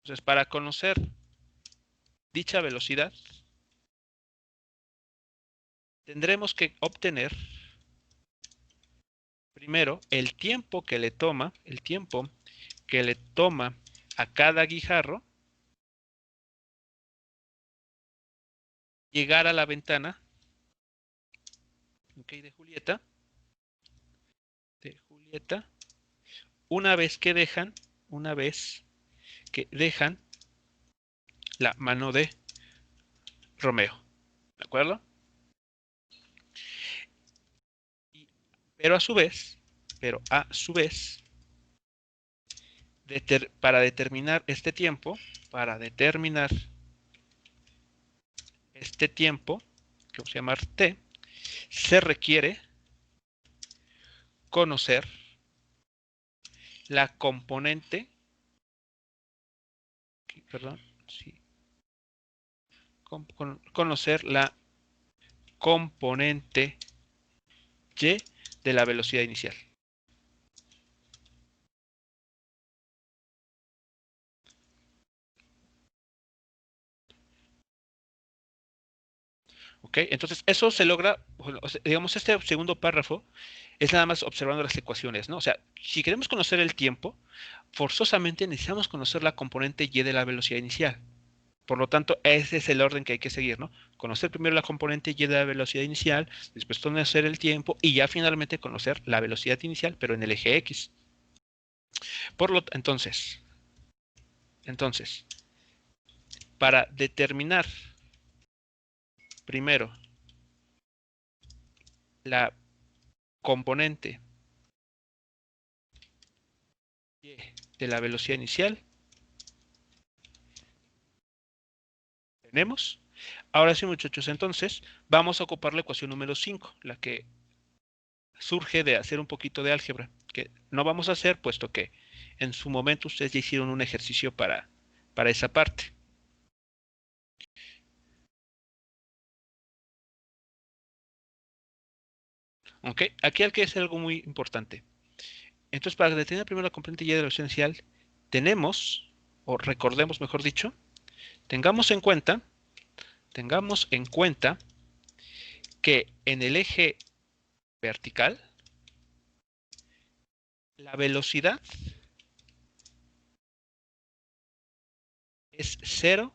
entonces, para conocer dicha velocidad, tendremos que obtener primero el tiempo que le toma a cada guijarro llegar a la ventana, okay, de Julieta, una vez que dejan la mano de Romeo, ¿de acuerdo? Pero a su vez, para determinar este tiempo, que vamos a llamar T, se requiere conocer la componente, perdón, sí, conocer la componente Y de la velocidad inicial. ¿Ok? Entonces, eso se logra, digamos, este segundo párrafo es nada más observando las ecuaciones, ¿no? O sea, si queremos conocer el tiempo, forzosamente necesitamos conocer la componente Y de la velocidad inicial. Por lo tanto, ese es el orden que hay que seguir, ¿no? Conocer primero la componente Y de la velocidad inicial, después conocer el tiempo y ya finalmente conocer la velocidad inicial, pero en el eje X. Entonces, para determinar primero la componente Y de la velocidad inicial, tenemos. Ahora sí, muchachos, entonces vamos a ocupar la ecuación número 5, la que surge de hacer un poquito de álgebra, que no vamos a hacer puesto que en su momento ustedes ya hicieron un ejercicio para esa parte. ¿Ok? Aquí hay que hacer algo muy importante. Entonces, para determinar primero la componente Y de la velocidad inicial, tenemos, o recordemos mejor dicho, tengamos en cuenta que en el eje vertical, la velocidad es 0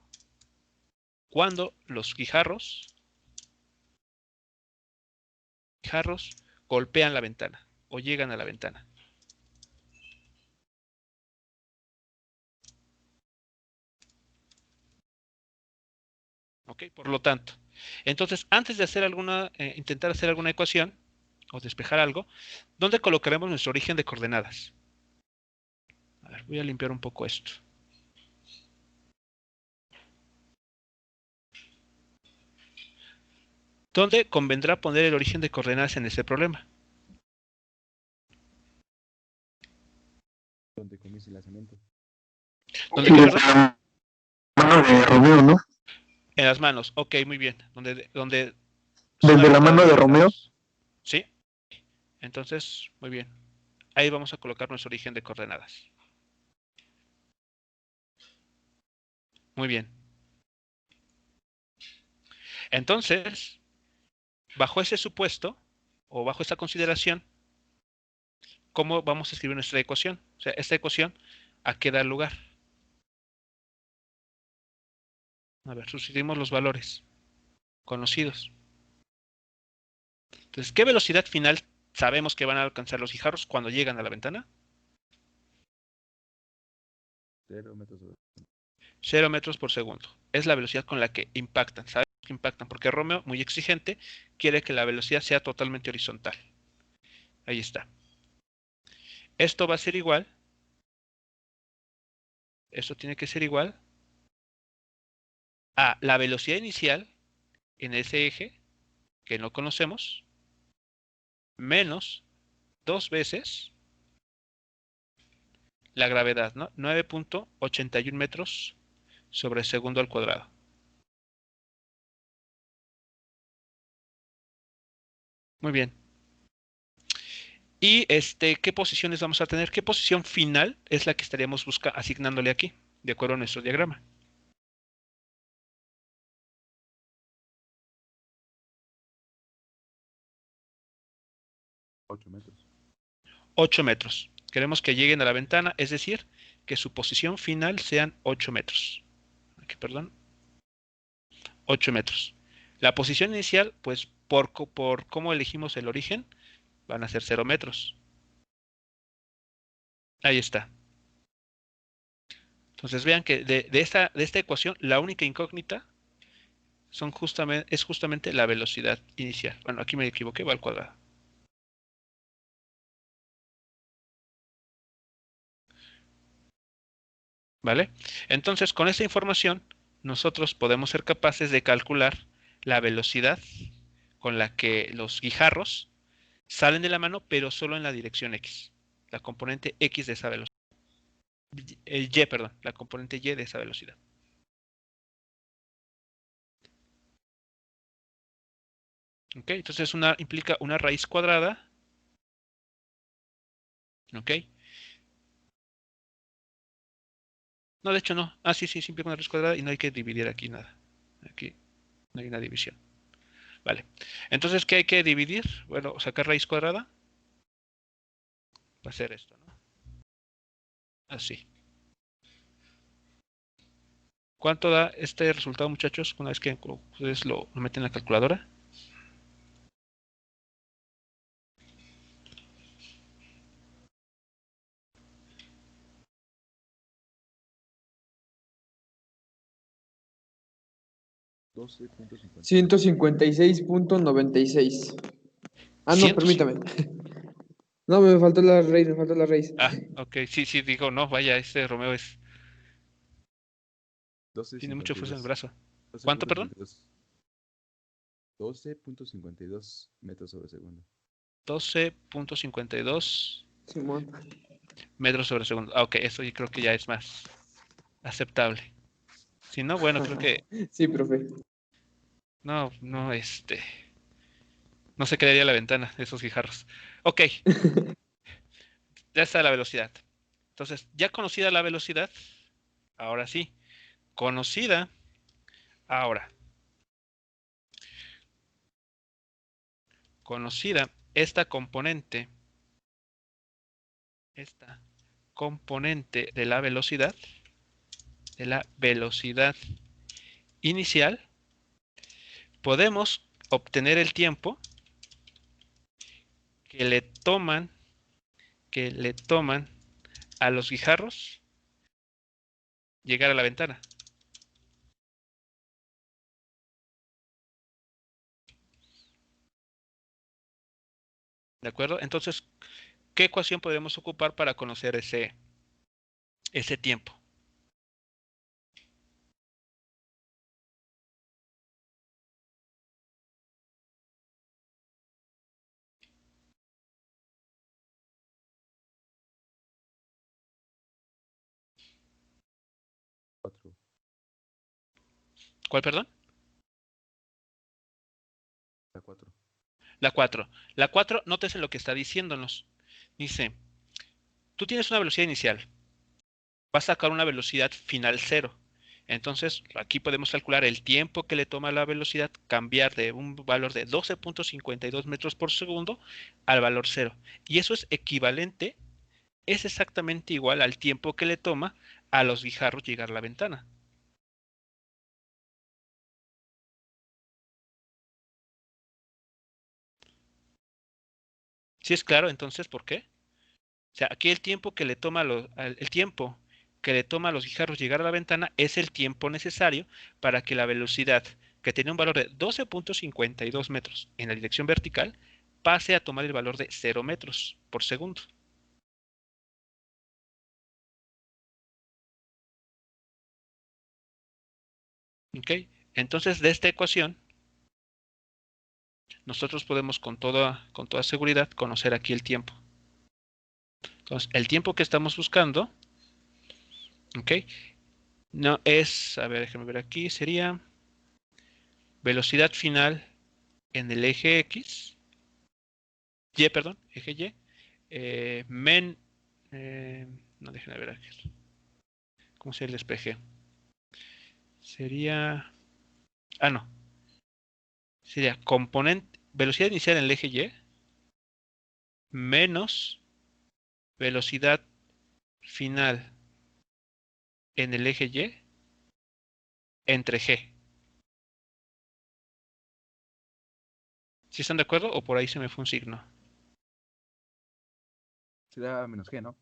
cuando los guijarros golpean la ventana o llegan a la ventana. ¿Ok? Por lo tanto, entonces, antes de hacer intentar hacer alguna ecuación o despejar algo, ¿dónde colocaremos nuestro origen de coordenadas? A ver, voy a limpiar un poco esto. ¿Dónde convendrá poner el origen de coordenadas en este problema? Donde comienza el lanzamiento. ¿Dónde qué, perdón? Mano de Romeo, ¿no? En las manos. Ok, muy bien. Donde Desde la mano de Romeo. Sí. Entonces, muy bien. Ahí vamos a colocar nuestro origen de coordenadas. Muy bien. Entonces, bajo ese supuesto, o bajo esta consideración, ¿cómo vamos a escribir nuestra ecuación? O sea, esta ecuación, ¿a qué da lugar? A ver, sustituimos los valores conocidos. Entonces, ¿qué velocidad final sabemos que van a alcanzar los guijarros cuando llegan a la ventana? 0 metros sobre 0 metros por segundo. Es la velocidad con la que impactan. Sabemos que impactan porque Romeo, muy exigente, quiere que la velocidad sea totalmente horizontal. Ahí está. Esto va a ser igual. Esto tiene que ser igual a la velocidad inicial en ese eje que no conocemos menos 2 veces la gravedad, ¿no? 9.81 metros sobre segundo al cuadrado. Muy bien. Y ¿qué posiciones vamos a tener? ¿Qué posición final es la que estaríamos asignándole aquí, de acuerdo a nuestro diagrama? 8 metros. 8 metros. Queremos que lleguen a la ventana, es decir, que su posición final sean 8 metros. Aquí, perdón. 8 metros. La posición inicial, pues por cómo elegimos el origen, van a ser 0 metros. Ahí está. Entonces vean que de esta ecuación, la única incógnita es justamente la velocidad inicial. Bueno, aquí me equivoqué, va al cuadrado. ¿Vale? Entonces, con esta información, nosotros podemos ser capaces de calcular la velocidad con la que los guijarros salen de la mano, pero solo en la dirección X. La componente X de esa velocidad. Perdón, la componente Y de esa velocidad. ¿Ok? Entonces implica una raíz cuadrada. ¿Ok? No, de hecho no. Ah, sí, implica una raíz cuadrada y no hay que dividir aquí nada. Aquí no hay una división. Vale. Entonces, ¿qué hay que dividir? Bueno, sacar raíz cuadrada. Va a ser esto, ¿no? Así. ¿Cuánto da este resultado, muchachos? Una vez que ustedes lo meten en la calculadora. $12.50. 156.96. Ah, no, 100. permítame. No, me faltó la raíz, me faltó la raíz. Ah, ok. Sí, digo, no, vaya, Romeo tiene mucho fuerza en el 12.52. brazo. ¿Cuánto, perdón? 12.52 metros sobre segundo. 12.52 Simón. metros sobre segundo. Ah, ok, eso yo creo que ya es más aceptable. Si no, bueno, creo que Sí, profe. no, No se quedaría la ventana de esos guijarros. Ok, ya está la velocidad. Entonces, ya conocida la velocidad, ahora sí, conocida, ahora, conocida esta componente de la velocidad inicial, podemos obtener el tiempo que le toman a los guijarros llegar a la ventana. ¿De acuerdo? Entonces, ¿qué ecuación podemos ocupar para conocer ese tiempo? Cuatro. ¿Cuál, perdón? La 4. La 4. La 4, nótese lo que está diciéndonos. Dice, tú tienes una velocidad inicial, vas a sacar una velocidad final 0. Entonces, aquí podemos calcular el tiempo que le toma a la velocidad cambiar de un valor de 12.52 metros por segundo al valor 0. Y eso es equivalente, es exactamente igual al tiempo que le toma a los guijarros llegar a la ventana. ¿Sí es claro entonces por qué? O sea, aquí el tiempo que le toma a los guijarros llegar a la ventana es el tiempo necesario para que la velocidad, que tenía un valor de 12.52 metros en la dirección vertical, pase a tomar el valor de 0 metros por segundo. ¿Ok? Entonces, de esta ecuación, nosotros podemos con toda seguridad conocer aquí el tiempo. Entonces, el tiempo que estamos buscando, ¿ok? No es, a ver, déjenme ver aquí, sería velocidad final en el eje X, perdón, eje Y, men, no, déjenme ver aquí, ¿cómo se el despeje? Sería, no, sería componente, velocidad inicial en el eje Y, menos velocidad final en el eje Y, entre G. ¿Sí están de acuerdo o por ahí se me fue un signo? Será menos G, ¿no?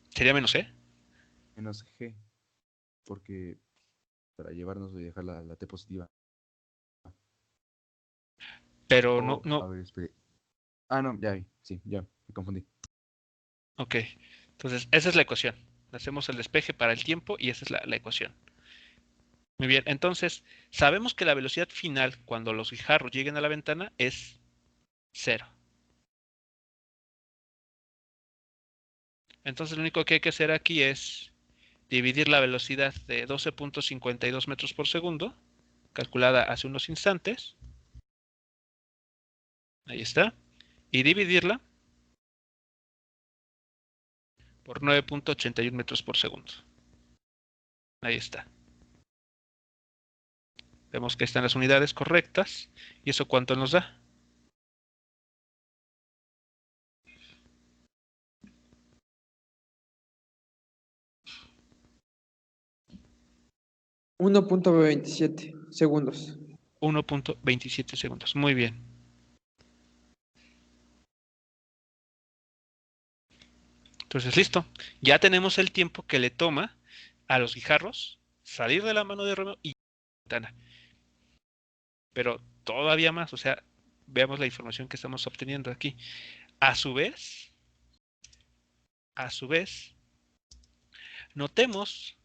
¿Sería menos E? Menos G. Porque para llevarnos y dejar la T positiva. Pero no, A no, ver, espere. Ah, no, ya vi. Sí, ya, me confundí. ok. Entonces, esa es la ecuación. Hacemos el despeje para el tiempo y esa es la ecuación. Muy bien, entonces, sabemos que la velocidad final cuando los guijarros lleguen a la ventana es 0. Entonces, lo único que hay que hacer aquí es dividir la velocidad de 12.52 metros por segundo, calculada hace unos instantes. Ahí está. Y dividirla por 9.81 metros por segundo. Ahí está. Vemos que están las unidades correctas. ¿Y eso cuánto nos da? 1.27 segundos. 1.27 segundos. Muy bien. Entonces, listo. Ya tenemos el tiempo que le toma a los guijarros salir de la mano de Romeo y ventana. Pero todavía más, o sea, veamos la información que estamos obteniendo aquí. A su vez, notemos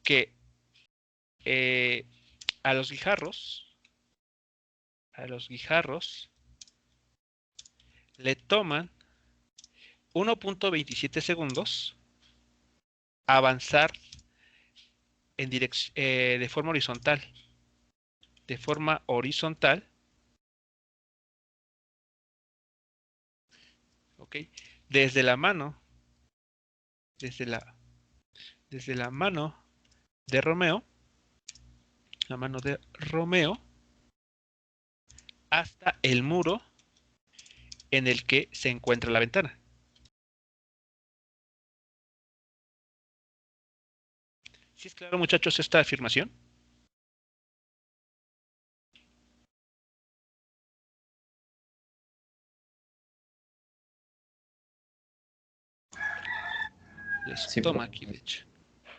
que a los guijarros le toman 1.27 segundos avanzar de forma horizontal. de forma horizontal, ¿ok? Desde la mano de Romeo, hasta el muro en el que se encuentra la ventana. ¿Sí es claro, muchachos, esta afirmación? Les Sí, toma profe. aquí, de hecho.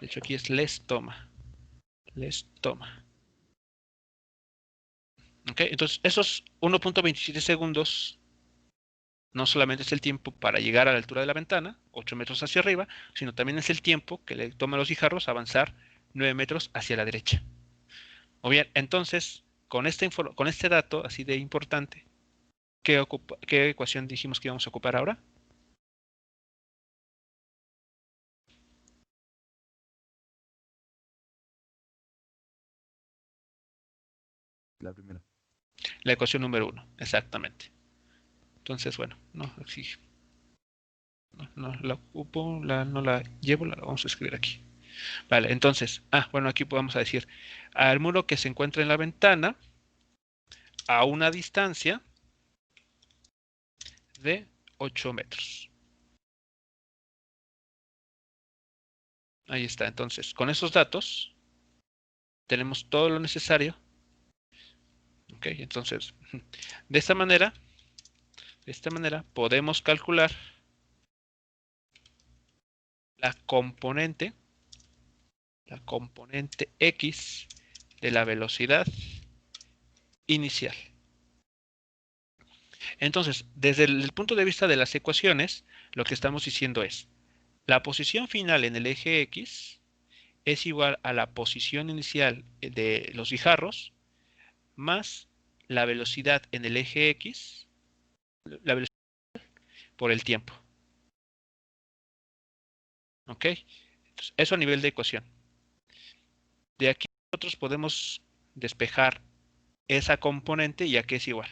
De hecho, aquí es les toma. Les toma. ¿Ok? Entonces, esos 1.27 segundos no solamente es el tiempo para llegar a la altura de la ventana, 8 metros hacia arriba, sino también es el tiempo que le toma a los guijarros avanzar 9 metros hacia la derecha. Muy bien, entonces, con este dato así de importante, ¿qué ecuación dijimos que íbamos a ocupar ahora? La primera. La ecuación número 1, exactamente. Entonces, bueno, no, sí, no la ocupo, no la llevo, la vamos a escribir aquí. Vale, entonces, bueno, aquí podemos decir, al muro que se encuentra en la ventana, a una distancia de 8 metros. Ahí está, entonces, con esos datos, tenemos todo lo necesario. Ok, entonces, de esta manera, podemos calcular la componente X de la velocidad inicial. Entonces, desde el punto de vista de las ecuaciones, lo que estamos diciendo es, la posición final en el eje X es igual a la posición inicial de los guijarros más la velocidad en el eje X, la velocidad por el tiempo. ¿Ok? Entonces, eso a nivel de ecuación. De aquí nosotros podemos despejar esa componente ya que es igual.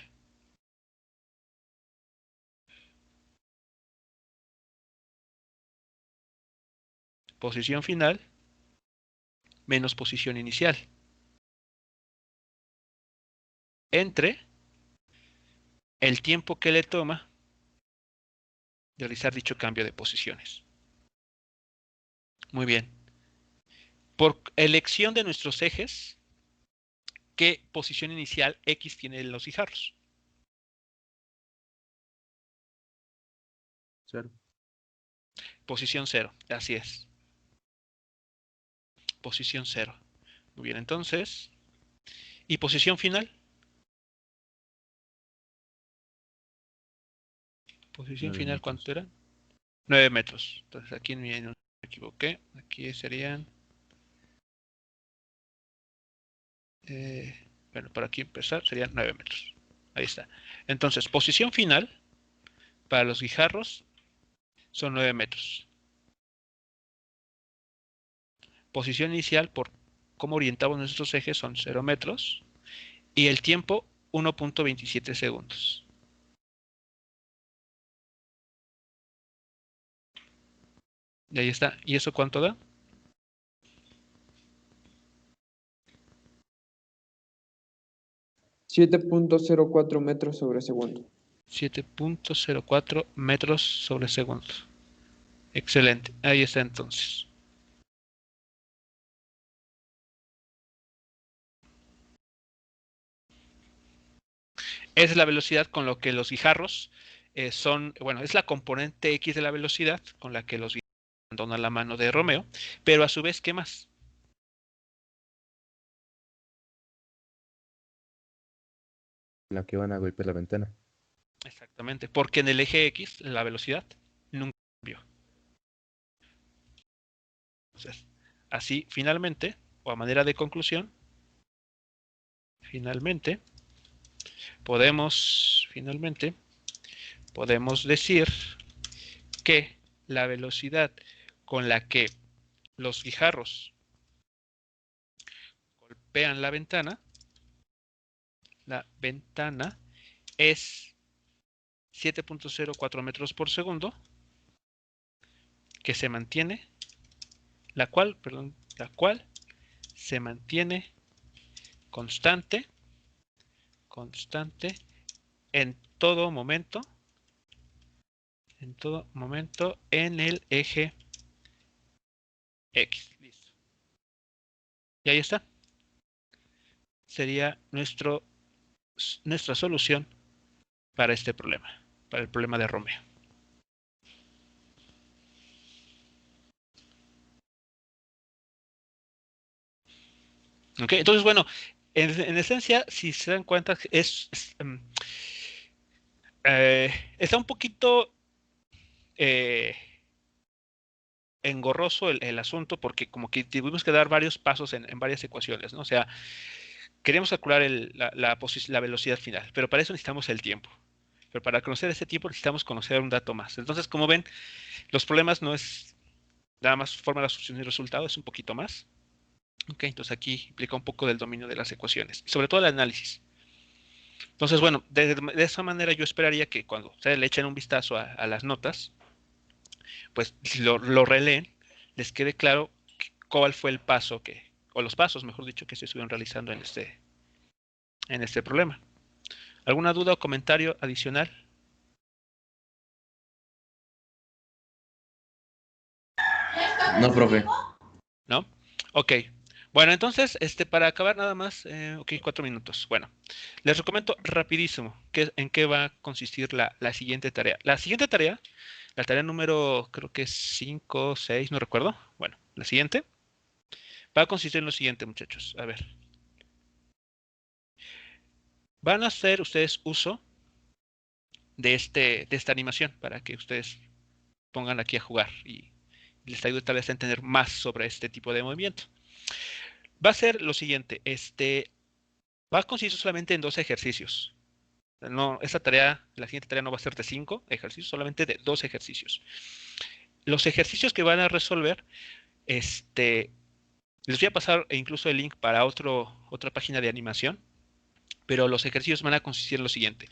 Posición final menos posición inicial. Entre el tiempo que le toma realizar dicho cambio de posiciones. Muy bien. Por elección de nuestros ejes, ¿qué posición inicial X tienen los guijarros? 0. Posición 0, así es. Posición 0. Muy bien, entonces. ¿Y posición final? Posición 9 final, metros. ¿cuánto era? 9 metros. Entonces aquí no me equivoqué. Aquí serían... bueno, para aquí empezar serían 9 metros. Ahí está. Entonces, posición final para los guijarros son 9 metros. Posición inicial por cómo orientamos nuestros ejes son 0 metros. Y el tiempo 1.27 segundos. Y ahí está. ¿Y eso cuánto da? 7.04 metros sobre segundo. 7.04 metros sobre segundo. Excelente. Ahí está entonces. Es la velocidad con lo que los guijarros bueno, es la componente X de la velocidad con la que los guijarros abandonan la mano de Romeo, pero a su vez, ¿qué más? La que van a golpear la ventana. Exactamente, porque en el eje X la velocidad nunca cambió. Entonces, así, finalmente, o a manera de conclusión, finalmente, podemos decir que la velocidad con la que los guijarros golpean la ventana la ventana es 7.04 metros por segundo, que se mantiene, la cual se mantiene constante en todo momento en el eje X. Listo. Y ahí está. Sería nuestra solución para este problema, para el problema de Romeo. Ok, entonces, bueno, en esencia, si se dan cuenta, está un poquito engorroso el asunto, porque como que tuvimos que dar varios pasos en varias ecuaciones, ¿no? O sea, queremos calcular la velocidad final, pero para eso necesitamos el tiempo. Pero para conocer ese tiempo necesitamos conocer un dato más. Entonces, como ven, los problemas no es nada más forma la solución y resultado, es un poquito más. Ok, entonces aquí implica un poco del dominio de las ecuaciones, y sobre todo el análisis. Entonces, bueno, de esa manera yo esperaría que cuando ustedes le echen un vistazo a las notas, pues si lo releen, les quede claro cuál fue el paso o los pasos, mejor dicho, que se estuvieron realizando en este problema. ¿Alguna duda o comentario adicional? No, profe. ¿No? Ok. Bueno, entonces, para acabar nada más, ok, 4 minutos. Bueno, les recomiendo rapidísimo en qué va a consistir la siguiente tarea. La siguiente tarea, la tarea número, creo que es 5, 6, no recuerdo. Bueno, la siguiente va a consistir en lo siguiente, muchachos. A ver. Van a hacer ustedes uso de esta animación para que ustedes pongan aquí a jugar y les ayude tal vez a entender más sobre este tipo de movimiento. Va a ser lo siguiente, va a consistir solamente en 2 ejercicios. No, la siguiente tarea no va a ser de 5 ejercicios, solamente de 2 ejercicios. Los ejercicios que van a resolver, les voy a pasar incluso el link para otra página de animación, pero los ejercicios van a consistir en lo siguiente.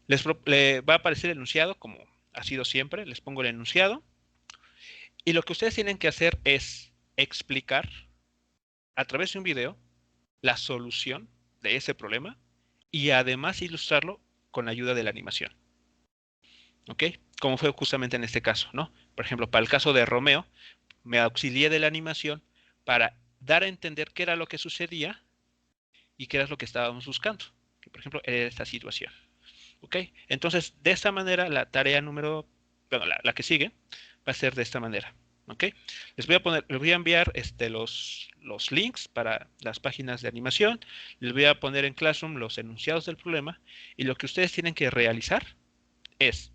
Le va a aparecer el enunciado, como ha sido siempre, les pongo el enunciado, y lo que ustedes tienen que hacer es explicar a través de un video la solución de ese problema y además ilustrarlo con la ayuda de la animación. ¿Ok? Como fue justamente en este caso, ¿no? Por ejemplo, para el caso de Romeo, me auxilié de la animación para dar a entender qué era lo que sucedía y qué era lo que estábamos buscando. Que, por ejemplo, era esta situación. ¿Ok? Entonces, de esta manera, la tarea número, bueno, la que sigue, va a ser de esta manera. ¿Ok? Les voy a enviar los links para las páginas de animación. Les voy a poner en Classroom los enunciados del problema. Y lo que ustedes tienen que realizar es,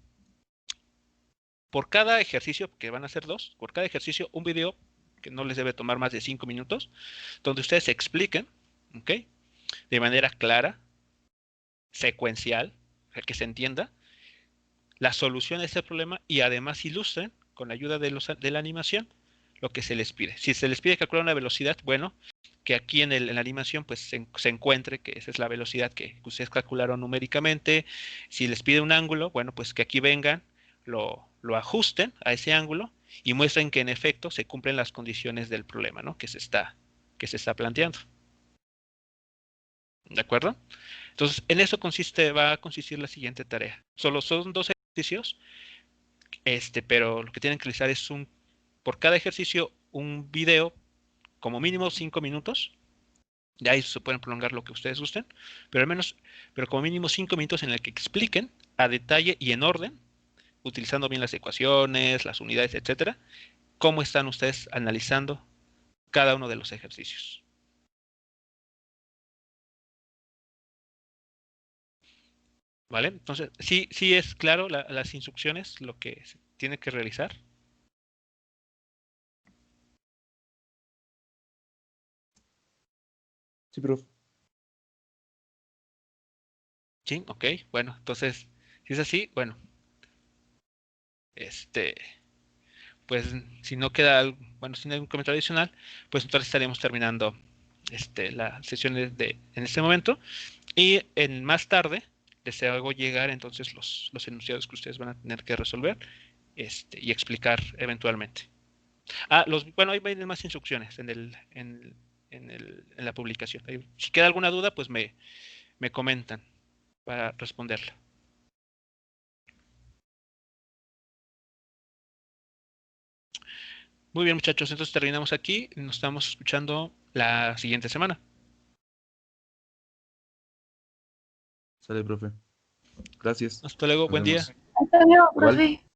por cada ejercicio, que van a ser 2, por cada ejercicio, un video que no les debe tomar más de 5 minutos, donde ustedes expliquen, ¿ok? De manera clara, secuencial, que se entienda, la solución a este problema y además ilustren con la ayuda de la animación lo que se les pide. Si se les pide calcular una velocidad, bueno, que aquí en la animación pues se encuentre que esa es la velocidad que ustedes calcularon numéricamente. Si les pide un ángulo, bueno, pues que aquí vengan, lo ajusten a ese ángulo y muestren que en efecto se cumplen las condiciones del problema, ¿no? que se está planteando. ¿De acuerdo? Entonces, en eso va a consistir la siguiente tarea. Solo son 2 ejercicios, pero lo que tienen que realizar es por cada ejercicio, un video, como mínimo 5 minutos. De ahí se pueden prolongar lo que ustedes gusten, pero como mínimo 5 minutos en el que expliquen a detalle y en orden, utilizando bien las ecuaciones, las unidades, etcétera, cómo están ustedes analizando cada uno de los ejercicios. ¿Vale? Entonces, sí es claro las instrucciones, lo que se tiene que realizar. Sí, profe. Sí, ok, bueno, entonces, si es así, bueno, pues si no queda, bueno, si no hay un comentario adicional, pues entonces estaríamos terminando las sesiones en este momento. Y en más tarde les hago llegar entonces los enunciados que ustedes van a tener que resolver y explicar eventualmente. Bueno, ahí vienen más instrucciones en la publicación. Ahí, si queda alguna duda, pues me comentan para responderla. Muy bien, muchachos, entonces terminamos aquí. Nos estamos escuchando la siguiente semana. Sale, profe. Gracias. Hasta luego, Nos buen día. vemos. Hasta luego, Igual. profe.